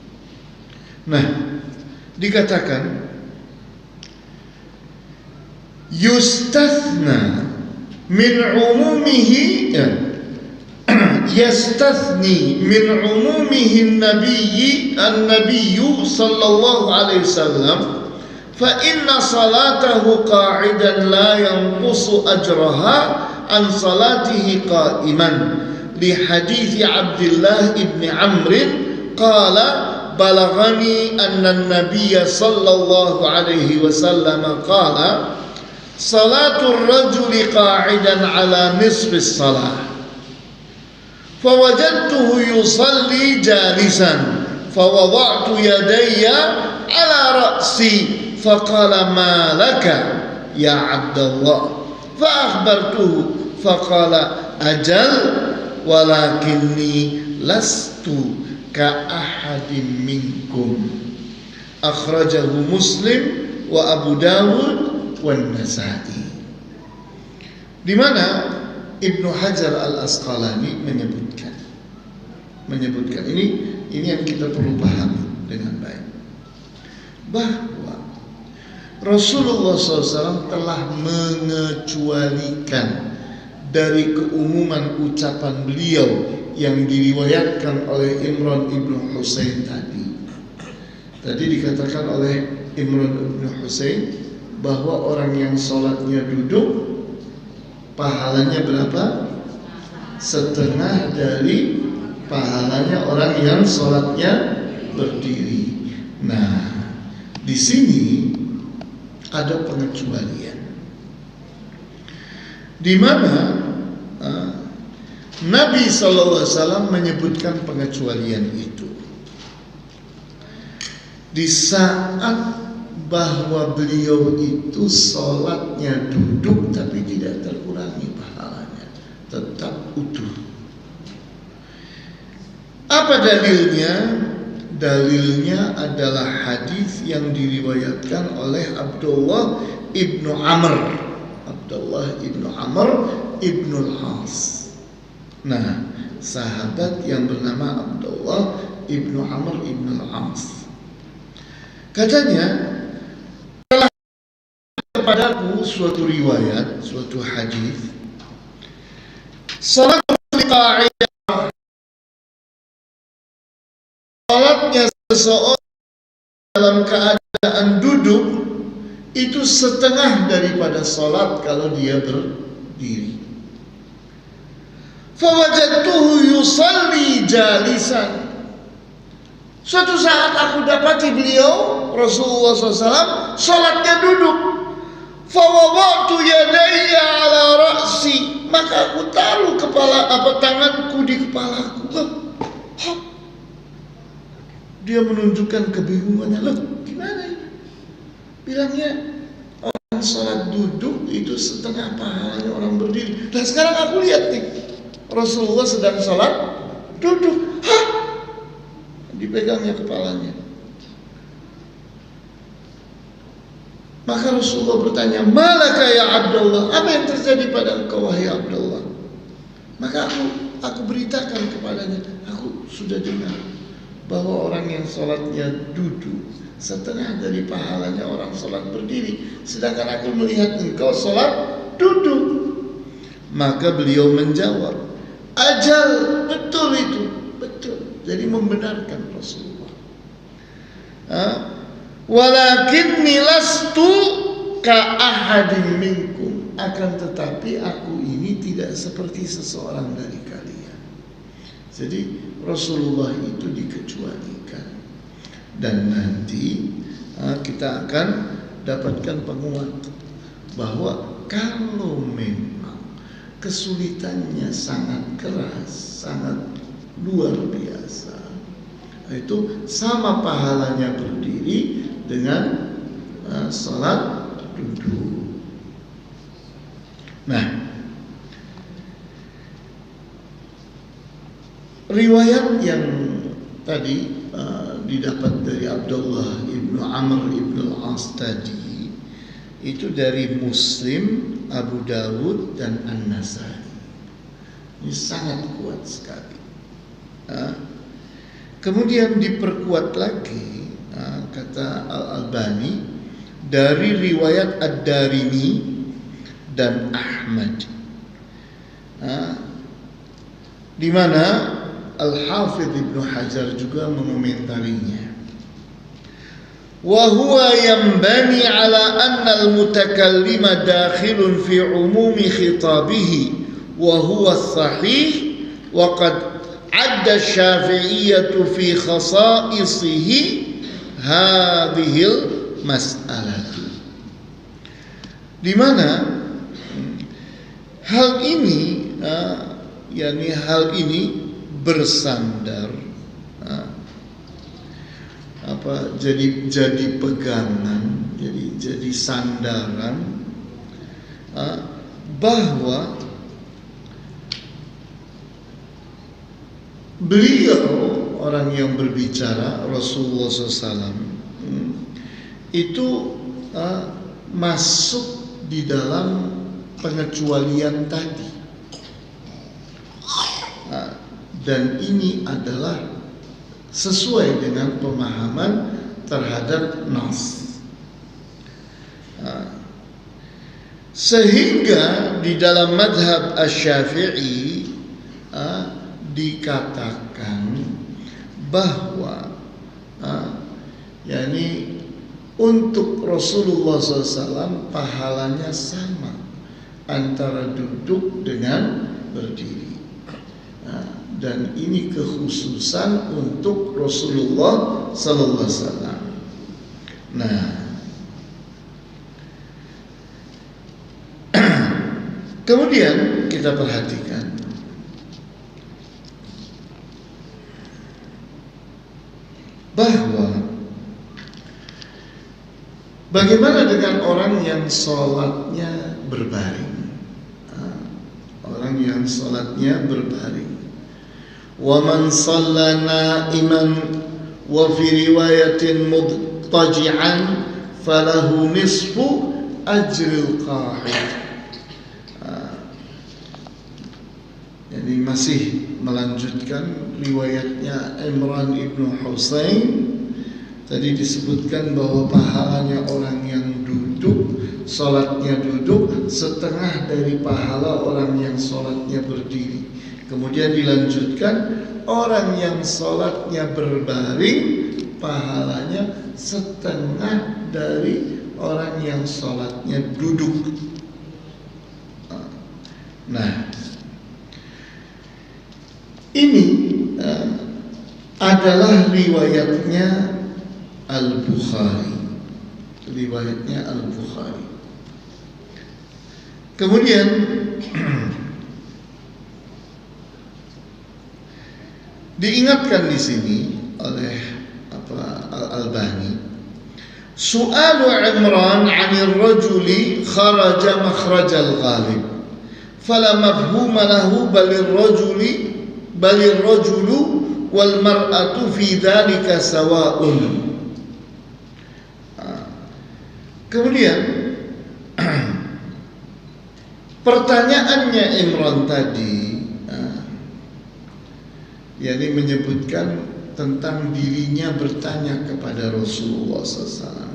Nah, dikatakan yustathna min umumihi, yastathni min umumihi an-nabiyyu sallallahu alaihi wasallam, fa inna salatahu qa'idan la yanqusu ajraha an salatihi qa'iman, li hadithi Abdullah ibn Amr qala balaghani anna an-nabiyya sallallahu alaihi wasallam qala salatul rajuli qa'idan ala nisfi as-salah fawajadtuhu yusalli jalisan fawada'tu yadayya ala ra'si faqala ma laka ya Abdullah fa'akhbartuhu faqala ajal walakinni lastu ka ahadin minkum, akhrajahu Muslim wa Abu Dawud wa Nasa'i. Di mana Ibnu Hajar Al-Asqalani menyebutkan ini yang kita perlu pahami dengan baik, bahwa Rasulullah SAW telah mengecualikan dari keumuman ucapan beliau yang diriwayatkan oleh Imran ibnu Husain tadi. Tadi dikatakan oleh Imran ibnu Husain bahwa orang yang sholatnya duduk pahalanya berapa? Setengah dari pahalanya orang yang sholatnya berdiri. Nah, di sini ada pengecualian, di mana Nabi SAW menyebutkan pengecualian itu di saat bahwa beliau itu sholatnya duduk tapi tidak terkurangi pahalanya, tetap utuh. Apa dalilnya? Dalilnya adalah hadis yang diriwayatkan oleh Abdullah ibnu Amr ibnu Al-As. Nah, sahabat yang bernama Abdullah ibnu Amr ibnu Al-As, katanya telah kepadaku suatu riwayat, suatu hadis, salatnya seseorang dalam keadaan duduk itu setengah daripada salat kalau dia berdiri. Fawajadtuhu yusalli jalisan. Suatu saat aku dapati beliau Rasulullah SAW salatnya duduk. Fawada'tu yadayya ala ra'si, maka aku taruh tanganku di kepalaku. Dia menunjukkan kebingungannya. Loh, gimana ini? Bilangnya orang sholat duduk itu setengah pahalanya orang berdiri. Dan sekarang aku lihat nih, Rasulullah sedang sholat duduk. Dipegangnya kepalanya. Maka Rasulullah bertanya, malaka ya Abdullah, apa yang terjadi pada engkau wahai Abdullah? Maka aku aku beritakan kepadanya, aku sudah dengar bahwa orang yang sholatnya duduk setengah dari pahalanya orang sholat berdiri, sedangkan aku melihat engkau sholat duduk. Maka beliau menjawab, ajal, betul itu, betul. Jadi membenarkan Rasulullah. Walakinni lastu ka ahadin minkum, akan tetapi aku ini tidak seperti seseorang dari kalian. Jadi Rasulullah itu dikecualikan. Dan nanti kita akan dapatkan penguat bahwa kalau memang kesulitannya sangat keras, sangat luar biasa, itu sama pahalanya berdiri dengan salat duduk. Nah, riwayat yang tadi didapat dari Abdullah ibnu Amr ibnu al-As tadi itu dari Muslim, Abu Dawud dan An-Nasai. Ini sangat kuat sekali. Kemudian diperkuat lagi, kata Al-Albani, dari riwayat Ad-Darimi dan Ahmad, di mana Al-Hafidh Ibnu Hajar juga mengomentarinya. Wa huwa yanbani ala anna al-mutakallima dakhilun fi umumi khitabihi wa huwa sahih wa qad adda Syafi'iyyatu fi khasa'isihi hadhil mas'alatu. Di mana hal ini hal ini bersandar jadi pegangan, jadi sandaran bahwa beliau, orang yang berbicara Rasulullah SAW, itu masuk di dalam pengecualian tadi. Dan ini adalah sesuai dengan pemahaman terhadap nas. Sehingga di dalam madhab Asy-Syafi'i dikatakan bahwa untuk Rasulullah SAW pahalanya sama antara duduk dengan berdiri. Dan ini kekhususan untuk Rasulullah sallallahu alaihi wasallam. Nah, kemudian kita perhatikan bahwa bagaimana dengan orang yang sholatnya berbaring? Orang yang sholatnya berbaring. وَمَنْ صَلَّى نَائِمًا وَفِي رِوَايَةٍ مُضْطَجِعًا فَلَهُ نِصْفُ أَجْرِ الْقَاعِدِ. Jadi masih melanjutkan riwayatnya Imran ibnu Husain. Tadi disebutkan bahwa pahalanya orang yang duduk, sholatnya duduk, setengah dari pahala orang yang sholatnya berdiri. Kemudian dilanjutkan, orang yang sholatnya berbaring pahalanya setengah dari orang yang sholatnya duduk. Nah, ini adalah riwayatnya Al-Bukhari. Riwayatnya Al-Bukhari. Kemudian diingatkan di sini oleh Al-Albani, su'alu Imran 'anil rajuli kharaja makhrajal ghalib fala mafhuma lahu balir rajulu wal mar'atu fi dzalika sawa'un. Kemudian pertanyaannya Imran tadi yakni menyebutkan tentang dirinya bertanya kepada Rasulullah SAW.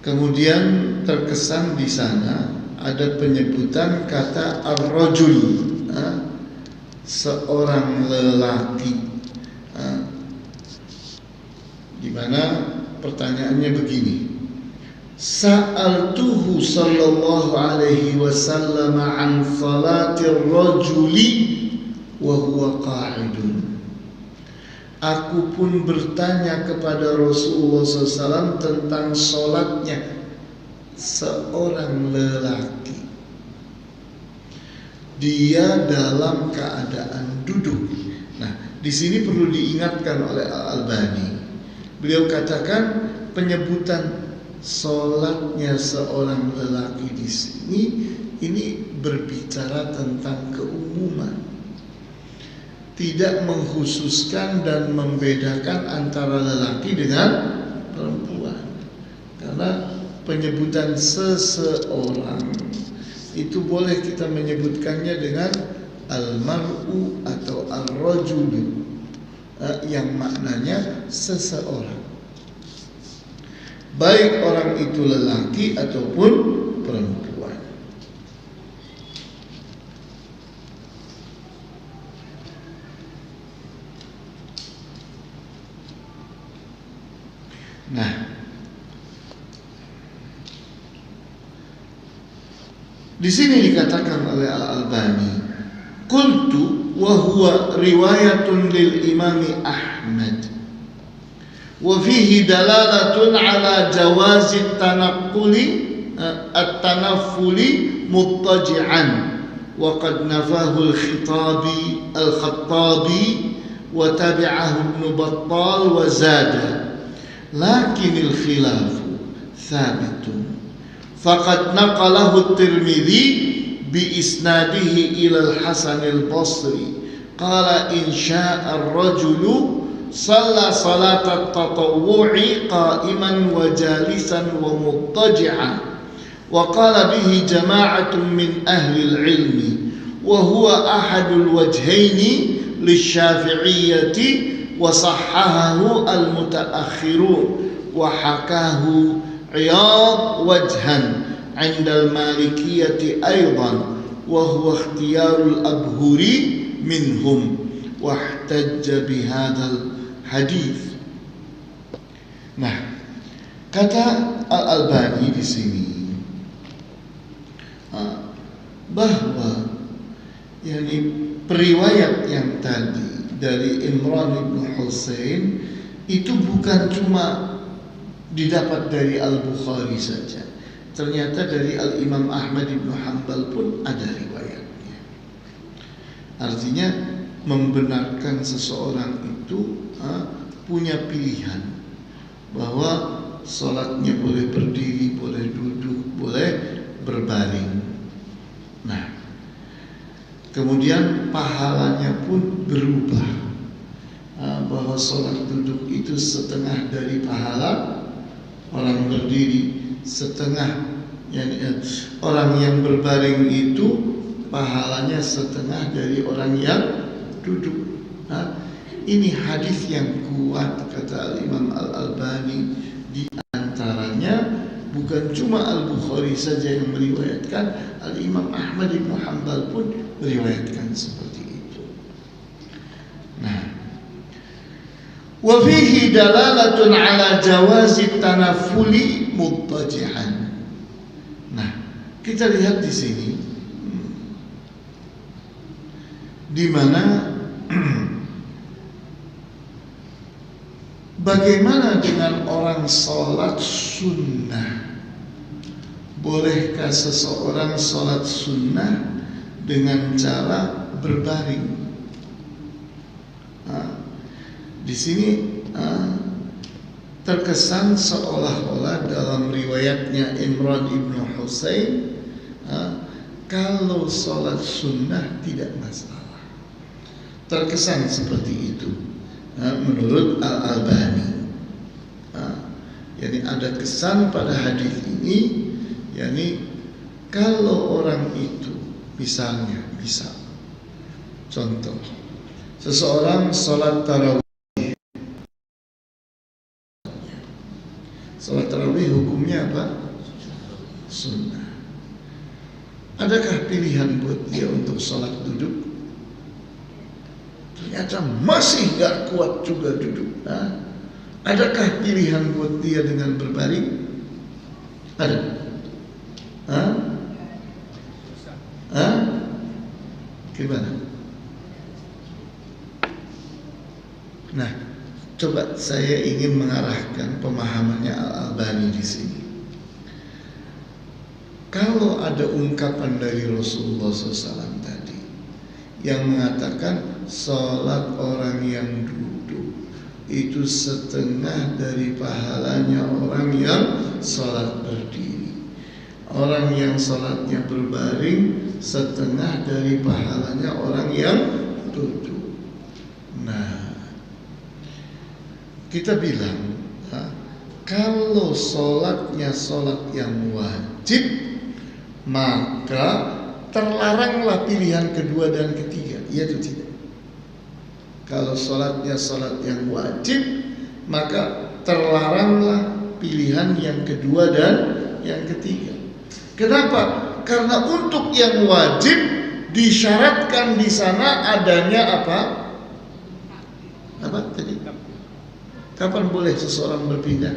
Kemudian terkesan di sana ada penyebutan kata ar-rajul, seorang lelaki, di mana pertanyaannya begini: Sa'altuhu sallallahu alaihi wasallam an salatir rajuli wa huwa qa'idun. Aku pun bertanya kepada Rasulullah SAW tentang sholatnya seorang lelaki, dia dalam keadaan duduk. Nah, di sini perlu diingatkan oleh Al-Albani. Beliau katakan penyebutan sholatnya seorang lelaki di sini ini berbicara tentang keumuman, tidak mengkhususkan dan membedakan antara lelaki dengan perempuan. Karena penyebutan seseorang itu boleh kita menyebutkannya dengan al-mar'u atau ar-rajulu, yang maknanya seseorang, baik orang itu lelaki ataupun perempuan. Nah, di sini dikatakan oleh Al-Albani, qultu wa huwa riwayatun lil Imam Ahmad wa fihi dalalatun ala jawazi at-tanaffuli muttaji'an wa qad nafahu al-Khattabi wa tabi'ahu Ibn Battal wa zada lakinil khilafu thabitun faqad naqalahu at-Tirmidzi bi isnadihi ila al-Hasan al-Basri qala in sha'a ar-rajulu shalla salat at-tatawwu'i qa'iman wa jalisan wa muttaji'an wa qala bihi jama'atun min ahli al-'ilmi wa huwa ahadul wajhaini lisy-Syafi'iyyati wa sahhahahu al-mutaakhirun wa hakahu Iyad wajhan 'inda al-Malikiyyati aidan wa huwa ikhtiyarul Abhuri minhum wa ihtajja bihadzal hadits. Nah, kata Al-Albani di sini bahwa yakni periwayat yang tadi dari Imran bin Husain itu bukan cuma didapat dari Al-Bukhari saja. Ternyata dari Al-Imam Ahmad bin Hanbal pun ada riwayatnya. Artinya membenarkan seseorang itu punya pilihan bahwa sholatnya boleh berdiri, boleh duduk, boleh berbaring. Nah, kemudian pahalanya pun berubah, bahwa sholat duduk itu setengah dari pahala orang berdiri, setengah orang yang berbaring itu pahalanya setengah dari orang yang duduk. Ini hadis yang kuat kata Imam Al-Albani. Di antaranya bukan cuma Al-Bukhari saja yang meriwayatkan, Al-Imam Ahmad bin Hanbal pun meriwayatkan seperti itu. Nah, wa fihi dalalatun ala jawazi tanaffuli muttaji'an. Nah, kita lihat di sini di mana bagaimana dengan orang sholat sunnah? Bolehkah seseorang sholat sunnah dengan cara berbaring? Di sini terkesan seolah-olah dalam riwayatnya Imran ibn Husain kalau sholat sunnah tidak masalah. Terkesan seperti itu menurut Al-Albani. Jadi ada kesan pada hadis ini, yakni kalau orang itu misalnya Contoh, seseorang sholat tarawih. Sholat tarawih hukumnya apa? Sunnah. Adakah pilihan buat dia untuk sholat duduk? Ternyata masih gak kuat juga duduk. Adakah pilihan buat dia dengan berbaring? Ada? Gimana? Nah, coba saya ingin mengarahkan pemahamannya Al-Albani di sini. Kalau ada ungkapan dari Rasulullah SAW tadi yang mengatakan sholat orang yang duduk itu setengah dari pahalanya orang yang sholat berdiri, orang yang sholatnya berbaring setengah dari pahalanya orang yang duduk. Nah, kita bilang, kalau sholatnya sholat yang wajib, maka terlaranglah pilihan kedua dan ketiga. Iya atau tidak? Kalau sholatnya sholat yang wajib, maka terlaranglah pilihan yang kedua dan yang ketiga. Kenapa? Karena untuk yang wajib disyaratkan di sana adanya apa? Apa tadi? Kapan boleh seseorang berpindah?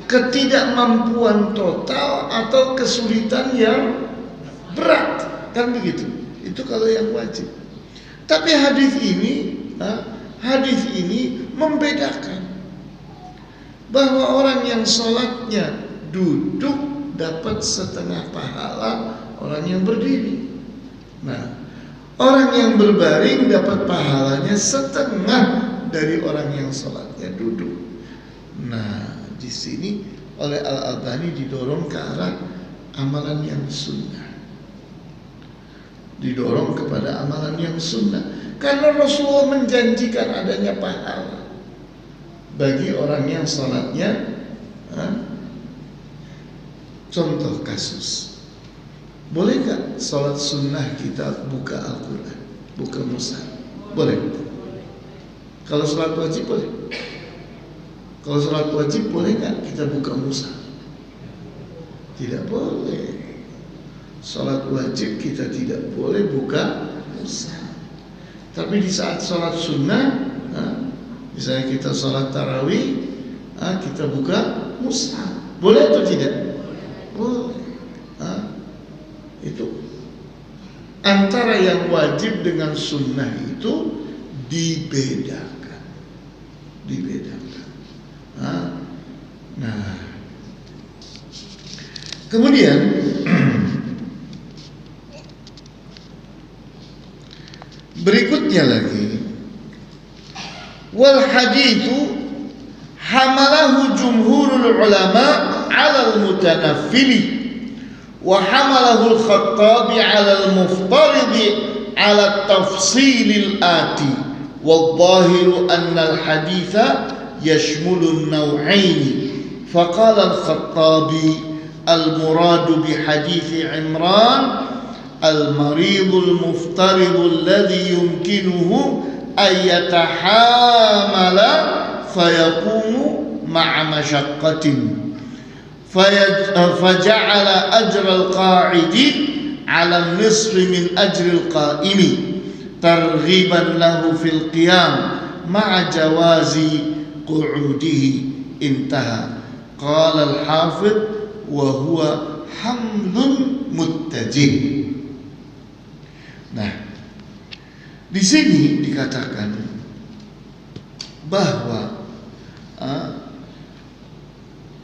Ketidakmampuan total atau kesulitan yang berat, kan begitu? Itu kalau yang wajib. Tapi hadis ini membedakan bahwa orang yang sholatnya duduk dapat setengah pahala orang yang berdiri. Nah, orang yang berbaring dapat pahalanya setengah dari orang yang sholatnya duduk. Nah, di sini oleh Al-Albani didorong ke arah amalan yang sunnah. Didorong kepada amalan yang sunnah. Karena Rasulullah menjanjikan adanya pahala bagi orang yang sholatnya. Contoh kasus, boleh gak sholat sunnah kita buka Al-Quran, buka mushaf? Boleh. Kalau sholat wajib boleh. Kalau sholat wajib boleh gak kita buka mushaf? Tidak boleh. Sholat wajib kita tidak boleh buka mushaf. Tapi di saat sholat sunnah, misalnya kita sholat tarawih, kita buka mushaf. Boleh atau tidak? Boleh. Itu antara yang wajib dengan sunnah itu dibedakan. Nah, kemudian berikutnya lagi, wal hadithu hamalahu jumhurul ulama 'ala al-mutanaffili wa hamalahu al-Khattabi 'ala al-muftaridi 'ala at-tafsil al-ati wal-zahiru anna al-haditha yashmulu an-naw'ain faqala al-Khattabi al-muradu bi hadithi Imran al-marid al-muftarid alladhi yumkinuhu an yatahamala fayaqumu ma'a mashaqqatin فجعل أجر القاعد على النصف من أجر القائم ترغيبا له في القيام مع جواز قعوده انتهى. قال الحافظ وهو حمل متجه. Nah, di sini dikatakan bahwa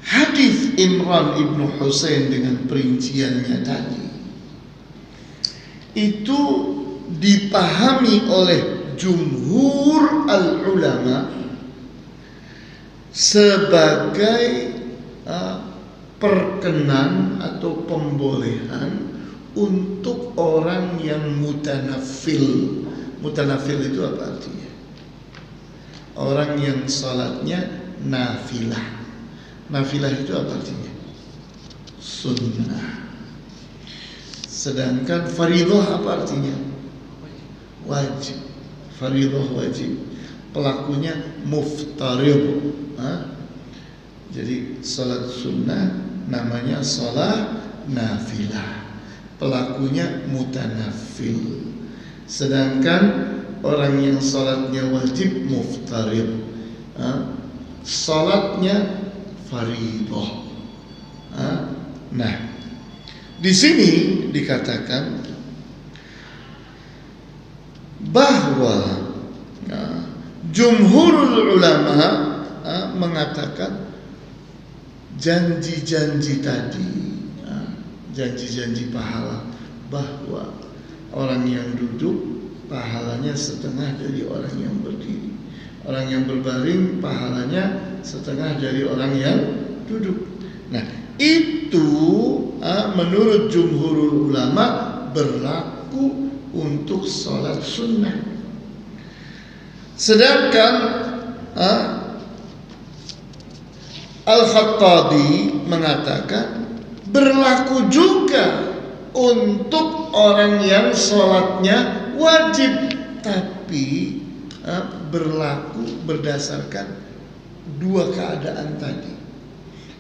hadis Imran ibnu Husain dengan perinciannya tadi itu dipahami oleh jumhur al-ulama sebagai perkenan atau pembolehan untuk orang yang mutanafil. Mutanafil itu apa artinya? Orang yang salatnya nafilah. Nafilah itu apa artinya? Sunnah. Sedangkan fardhah apa artinya? Wajib. Fardhah wajib. Pelakunya muftarid. Jadi salat sunnah namanya salat nafilah. Pelakunya mutanafil. Sedangkan orang yang salatnya wajib muftarid. Salatnya fardhah. Nah, di sini dikatakan bahwa jumhurul ulama mengatakan janji-janji tadi, janji-janji pahala, bahwa orang yang duduk pahalanya setengah dari orang yang berdiri, orang yang berbaring pahalanya setengah dari orang yang duduk. Nah, itu menurut jumhurul ulama berlaku untuk sholat sunnah. Sedangkan Al-Khattabi mengatakan berlaku juga untuk orang yang sholatnya wajib, tapi berlaku berdasarkan dua keadaan tadi.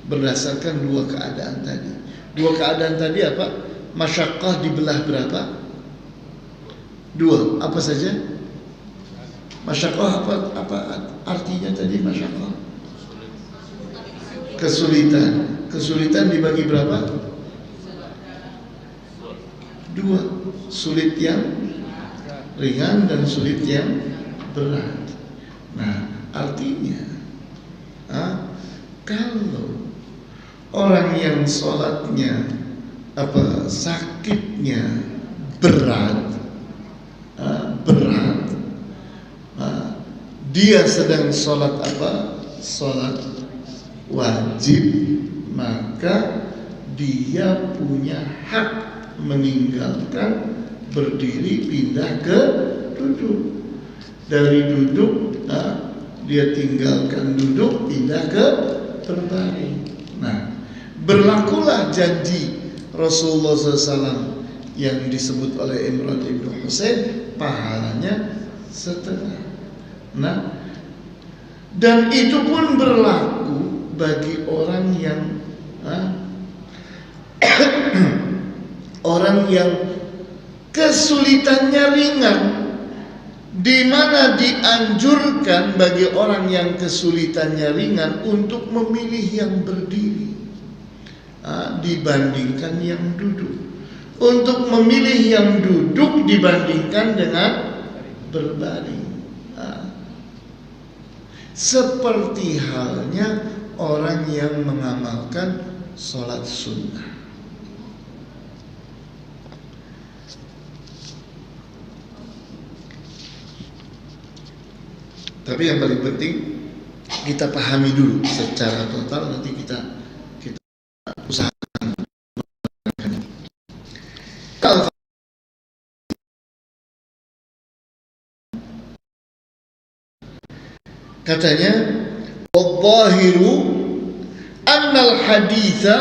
Berdasarkan dua keadaan tadi. Dua keadaan tadi apa? Masyaqqah dibelah berapa? Dua. Apa saja? Masyaqqah apa artinya tadi masyaqqah? Kesulitan. Kesulitan dibagi berapa? Dua. Sulit yang ringan dan sulit yang berat. Nah, artinya kalau orang yang sholatnya sakitnya berat, dia sedang sholat sholat wajib, maka dia punya hak meninggalkan berdiri pindah ke duduk. Dari duduk dia tinggalkan duduk pindah ke berbaring. Nah, berlakulah janji Rasulullah SAW yang disebut oleh Imran ibn Husain, pahalanya setengah. Nah, dan itu pun berlaku bagi orang yang orang yang kesulitannya ringan, di mana dianjurkan bagi orang yang kesulitannya ringan untuk memilih yang berdiri dibandingkan yang duduk, untuk memilih yang duduk dibandingkan dengan berbaring. Seperti halnya orang yang mengamalkan sholat sunnah. Tapi yang paling penting kita pahami dulu secara total, nanti kita usahakan. Katanya, "Wadzahiru annal haditha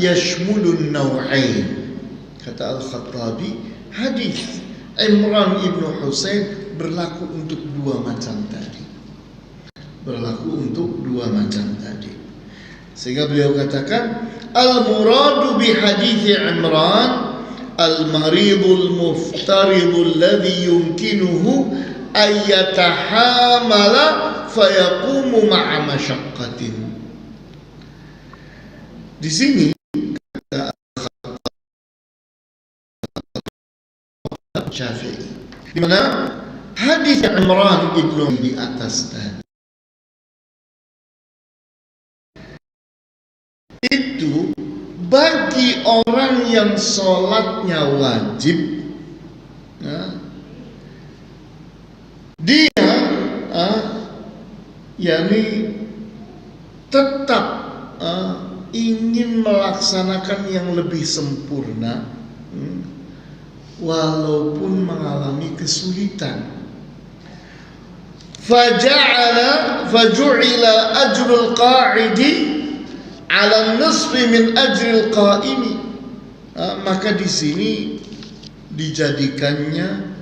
yashmulun naw'ain." Kata Al-Khattabi, hadis Imran ibn Husain berlaku untuk dua macam tadi. Berlaku untuk dua macam tadi. Sehingga beliau katakan, al-muradu bi hadits Imran al-maridul muftaridul ladzi yumkinuhu ay yatahamala fayaqumu ma'a masyaqqatin. Di sini kata Syafi'i, di mana hadis Imran ibnu di atas tadi itu bagi orang yang sholatnya wajib, dia yakni tetap ingin melaksanakan yang lebih sempurna walaupun mengalami kesulitan. Faju'ila ajrul qa'idi 'ala nisfi min ajril qa'imi. Maka di sini dijadikannya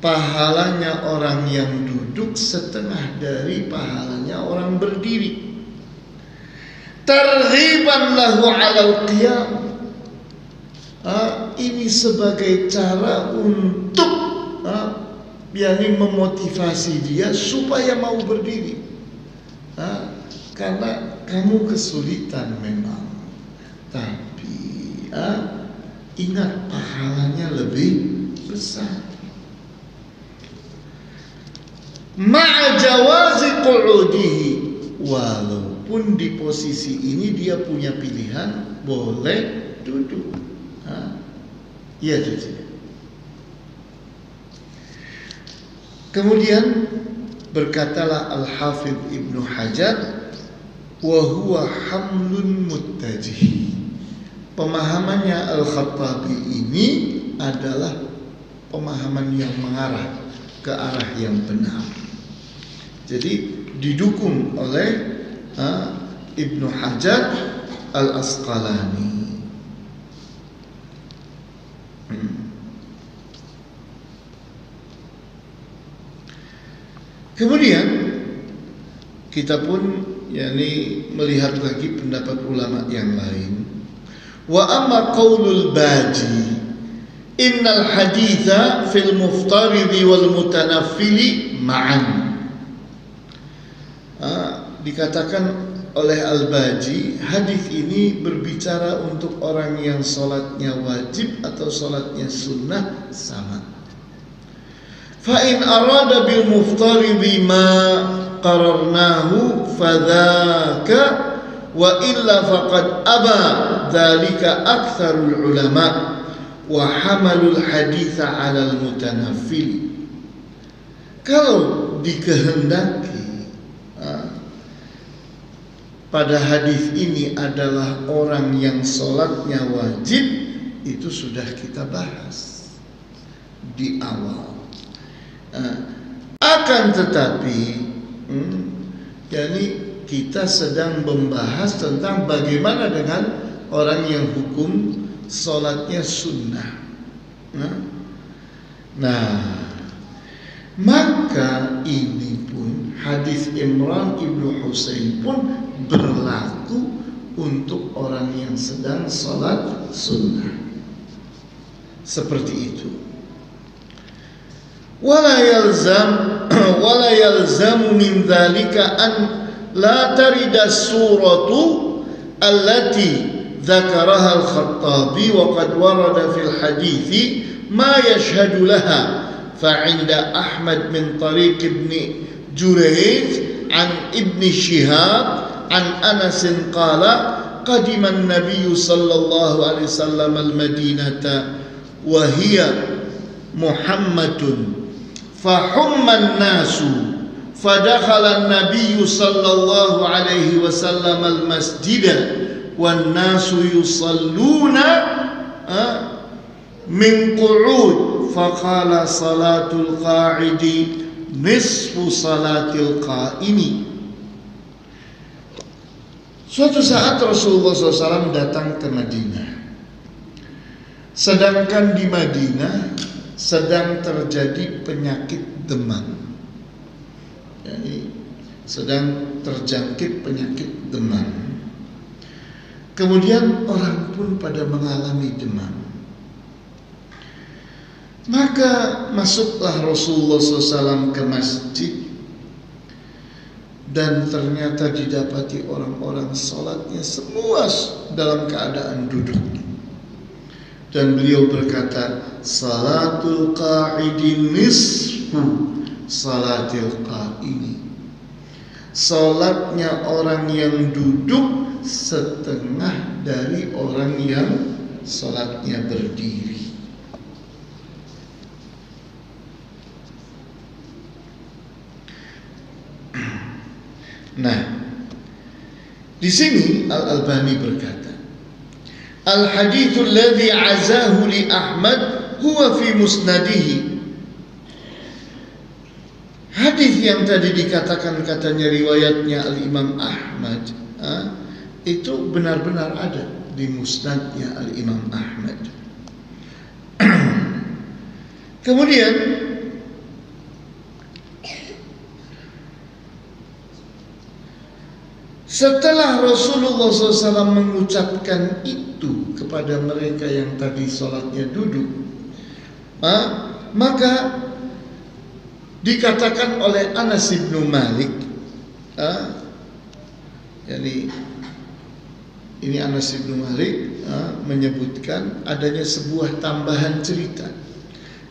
pahalanya orang yang duduk setengah dari pahalanya orang berdiri. Targhiban lahu 'alal qiyam. Ini sebagai cara untuk yakni memotivasi dia supaya mau berdiri. Karena kamu kesulitan memang, tapi ingat pahalanya lebih besar. Ma'a jawazi qu'udihi, walaupun di posisi ini dia punya pilihan boleh duduk. Ya, jadi. Kemudian berkatalah Al-Hafidh Ibnu Hajar, wa huwa hamlun muttajih. Pemahamannya Al-Khattabi ini adalah pemahaman yang mengarah ke arah yang benar. Jadi didukung oleh Ibnu Hajar Al-Asqalani. Kemudian kita pun yakni melihat lagi pendapat ulama yang lain. Wa amma qaulul baji innal haditha fil muftaridi wal mutanaffili ma'an. Dikatakan oleh Al-Baji, hadis ini berbicara untuk orang yang salatnya wajib atau salatnya sunnah sama. Fa in arada bil muftaridi ma qararnahu fadzaka wa illa faqad aba dzalika aktsarul ulama wa hamalul haditsa 'alal mutanaffil. Kalau dikehendaki pada hadis ini adalah orang yang sholatnya wajib, itu sudah kita bahas di awal. Akan tetapi yakni kita sedang membahas tentang bagaimana dengan orang yang hukum sholatnya sunnah. Maka ini pun hadis Imran ibnu Husain pun berlaku untuk orang yang sedang sholat sunnah. Seperti itu. Wala yalzamu min dzalika an la tarida suratu allati dzakaraha al-Khattabi wa qad warada fil hadithi ma yashhadu laha. فعند أحمد من طريق ابن جريج عن ابن شهاب عن أنس قال قدم النبي صلى الله عليه وسلم المدينة وهي محمة فحم الناس فدخل النبي صلى الله عليه وسلم المسجد والناس يصلون من قعود فقال صلاة القاعد نصف صلاة القائم. Suatu saat Rasulullah SAW datang ke Madinah, sedangkan di Madinah sedang terjadi penyakit demam. Yani sedang terjangkit penyakit demam. Kemudian orang pun pada mengalami demam. Maka masuklah Rasulullah SAW ke masjid, dan ternyata didapati orang-orang salatnya semua dalam keadaan duduk. Dan beliau berkata, salatul qa'idi nisfu salatil qa'ini. Salatnya orang yang duduk setengah dari orang yang salatnya berdiri. Nah, di sini Al-Albani berkata, al-hadithul ladzi azahu li Ahmad huwa fi musnadihi. Hadis yang tadi dikatakan katanya riwayatnya Al-Imam Ahmad, itu benar-benar ada di musnadnya Al-Imam Ahmad. Kemudian setelah Rasulullah SAW mengucapkan itu kepada mereka yang tadi sholatnya duduk, maka dikatakan oleh Anas bin Malik, jadi ini Anas bin Malik menyebutkan adanya sebuah tambahan cerita.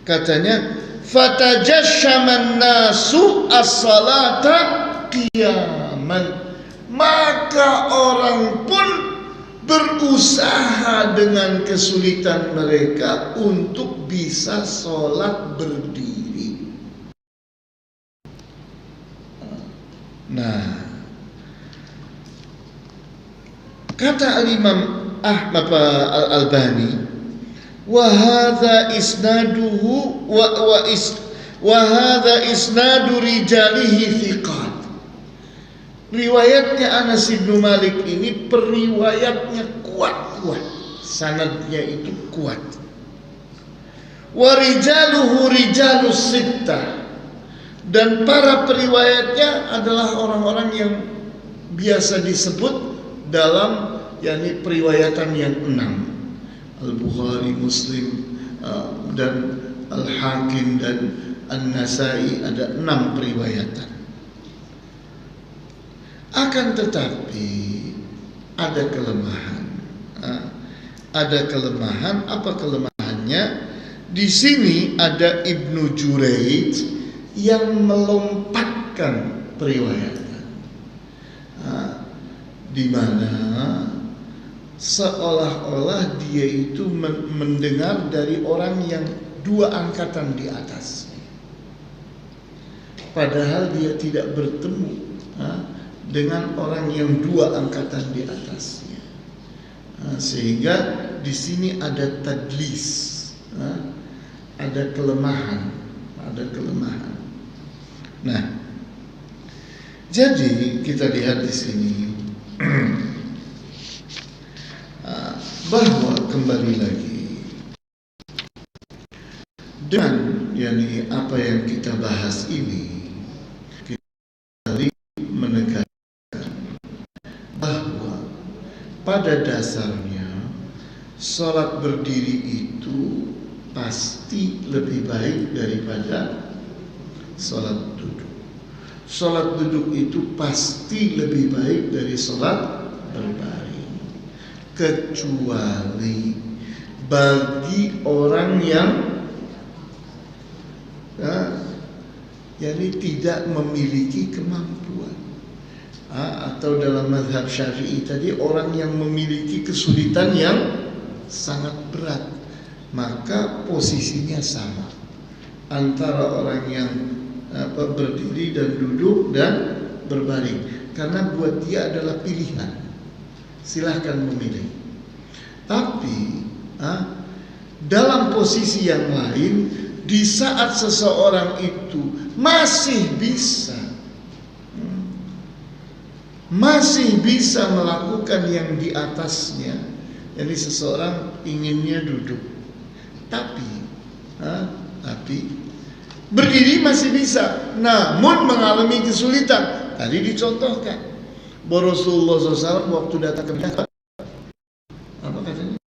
Katanya, fatajashaman nasu as-salata qiyaman. Maka orang pun berusaha dengan kesulitan mereka untuk bisa sholat berdiri. Nah, kata Al-Imam Ahmad Al-Albani, wa hadza isnaduhu wa hadza isnadu rijalihi thiqat. Riwayatnya Anas bin Malik ini periwayatnya kuat, sanadnya itu kuat. Wa rijaluhu rijalus sittah, dan para periwayatnya adalah orang-orang yang biasa disebut dalam periwayatan yang 6. Al-Bukhari, Muslim, dan Al-Hakim dan An-Nasai, ada 6 periwayatan. Akan tetapi ada kelemahan. Ada kelemahan. Apa kelemahannya? Di sini ada Ibnu Jurayj yang melompatkan periwayatan, di mana seolah-olah dia itu mendengar dari orang yang 2 angkatan di atas, padahal dia tidak bertemu dengan orang yang 2 angkatan di atasnya. Sehingga di sini ada tadlis, ada kelemahan, Nah, jadi kita lihat di sini bahwa kembali lagi dengan apa yang kita bahas ini, kita menegaskan bahwa pada dasarnya sholat berdiri itu pasti lebih baik daripada sholat duduk. Sholat duduk itu pasti lebih baik dari sholat berbaring, kecuali bagi orang yang tidak memiliki kemampuan, atau dalam mazhab Syafi'i tadi orang yang memiliki kesulitan yang sangat berat, maka posisinya sama antara orang yang berdiri dan duduk dan berbaring, karena buat dia adalah pilihan, silahkan memilih. Tapi dalam posisi yang lain, di saat seseorang itu masih bisa melakukan yang di atasnya, jadi seseorang inginnya duduk, tapi berdiri masih bisa, namun mengalami kesulitan. Tadi dicontohkan bahwa Rasulullah SAW waktu datang ke Mekah, apa katanya?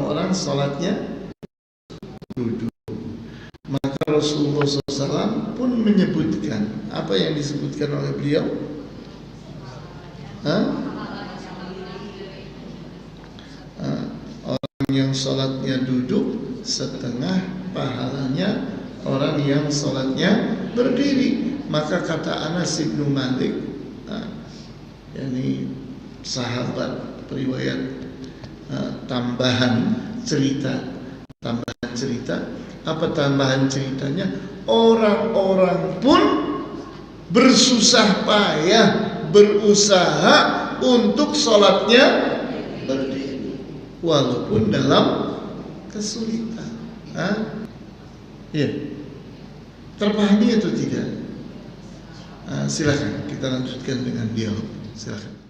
Orang sholatnya duduk, maka Rasulullah SAW pun menyebutkan apa yang disebutkan oleh beliau, orang yang sholatnya duduk setengah pahalanya orang yang sholatnya berdiri. Maka kata Anas bin Malik, yakni sahabat periwayat, tambahan cerita. Apa tambahan ceritanya? Orang-orang pun bersusah payah, berusaha untuk sholatnya berdiri, walaupun dalam kesulitan. Ya, terpahami atau tidak? Silakan kita lanjutkan dengan dialog. Silakan.